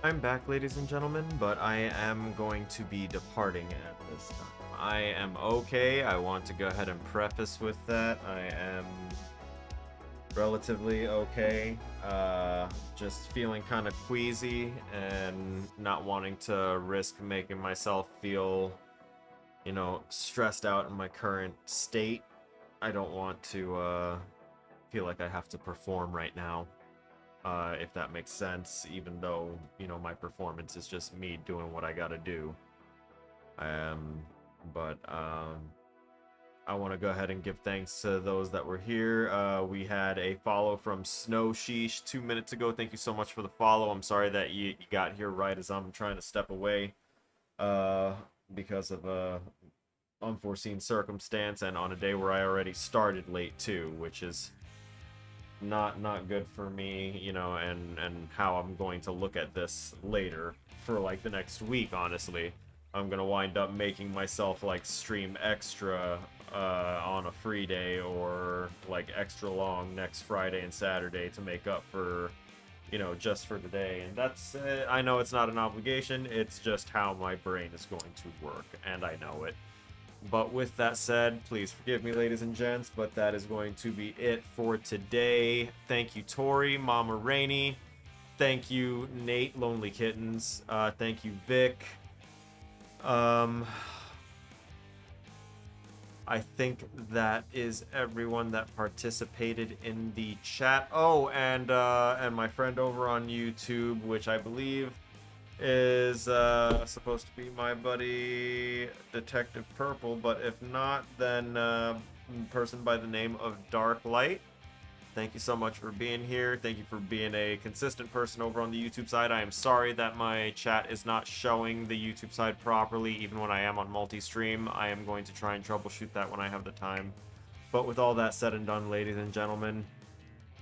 I'm back, ladies and gentlemen, but I am going to be departing at this time. I am okay. I want to go ahead and preface with that. I am relatively okay. Just feeling kind of queasy and not wanting to risk making myself feel, stressed out in my current state. I don't want to feel like I have to perform right now, if that makes sense, even though, my performance is just me doing what I gotta do. Um, but I want to go ahead and give thanks to those that were here. We had a follow from Snow Sheesh 2 minutes ago. Thank you so much for the follow. I'm sorry that you got here right as I'm trying to step away uh, because of unforeseen circumstance and on a day where I already started late too, which is not good for me, and how I'm going to look at this later for like the next week, honestly. I'm gonna wind up making myself like stream extra on a free day or like extra long next Friday and Saturday to make up for, just for the day. And that's I know it's not an obligation, it's just how my brain is going to work, and I know it. But with that said, please forgive me, ladies and gents, but that is going to be it for today. Thank you, Tori, Mama Rainey. Thank you, Nate, Lonely Kittens. Thank you, Vic. I think that is everyone that participated in the chat. Oh, and my friend over on YouTube, which I believe is supposed to be my buddy Detective Purple, but if not, then person by the name of Dark Light. Thank you so much for being here. Thank you for being a consistent person over on the YouTube side. I am sorry that my chat is not showing the YouTube side properly, even when I am on multi-stream. I am going to try and troubleshoot that when I have the time. But with all that said and done, ladies and gentlemen,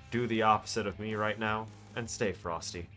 do the opposite of me right now, and stay frosty.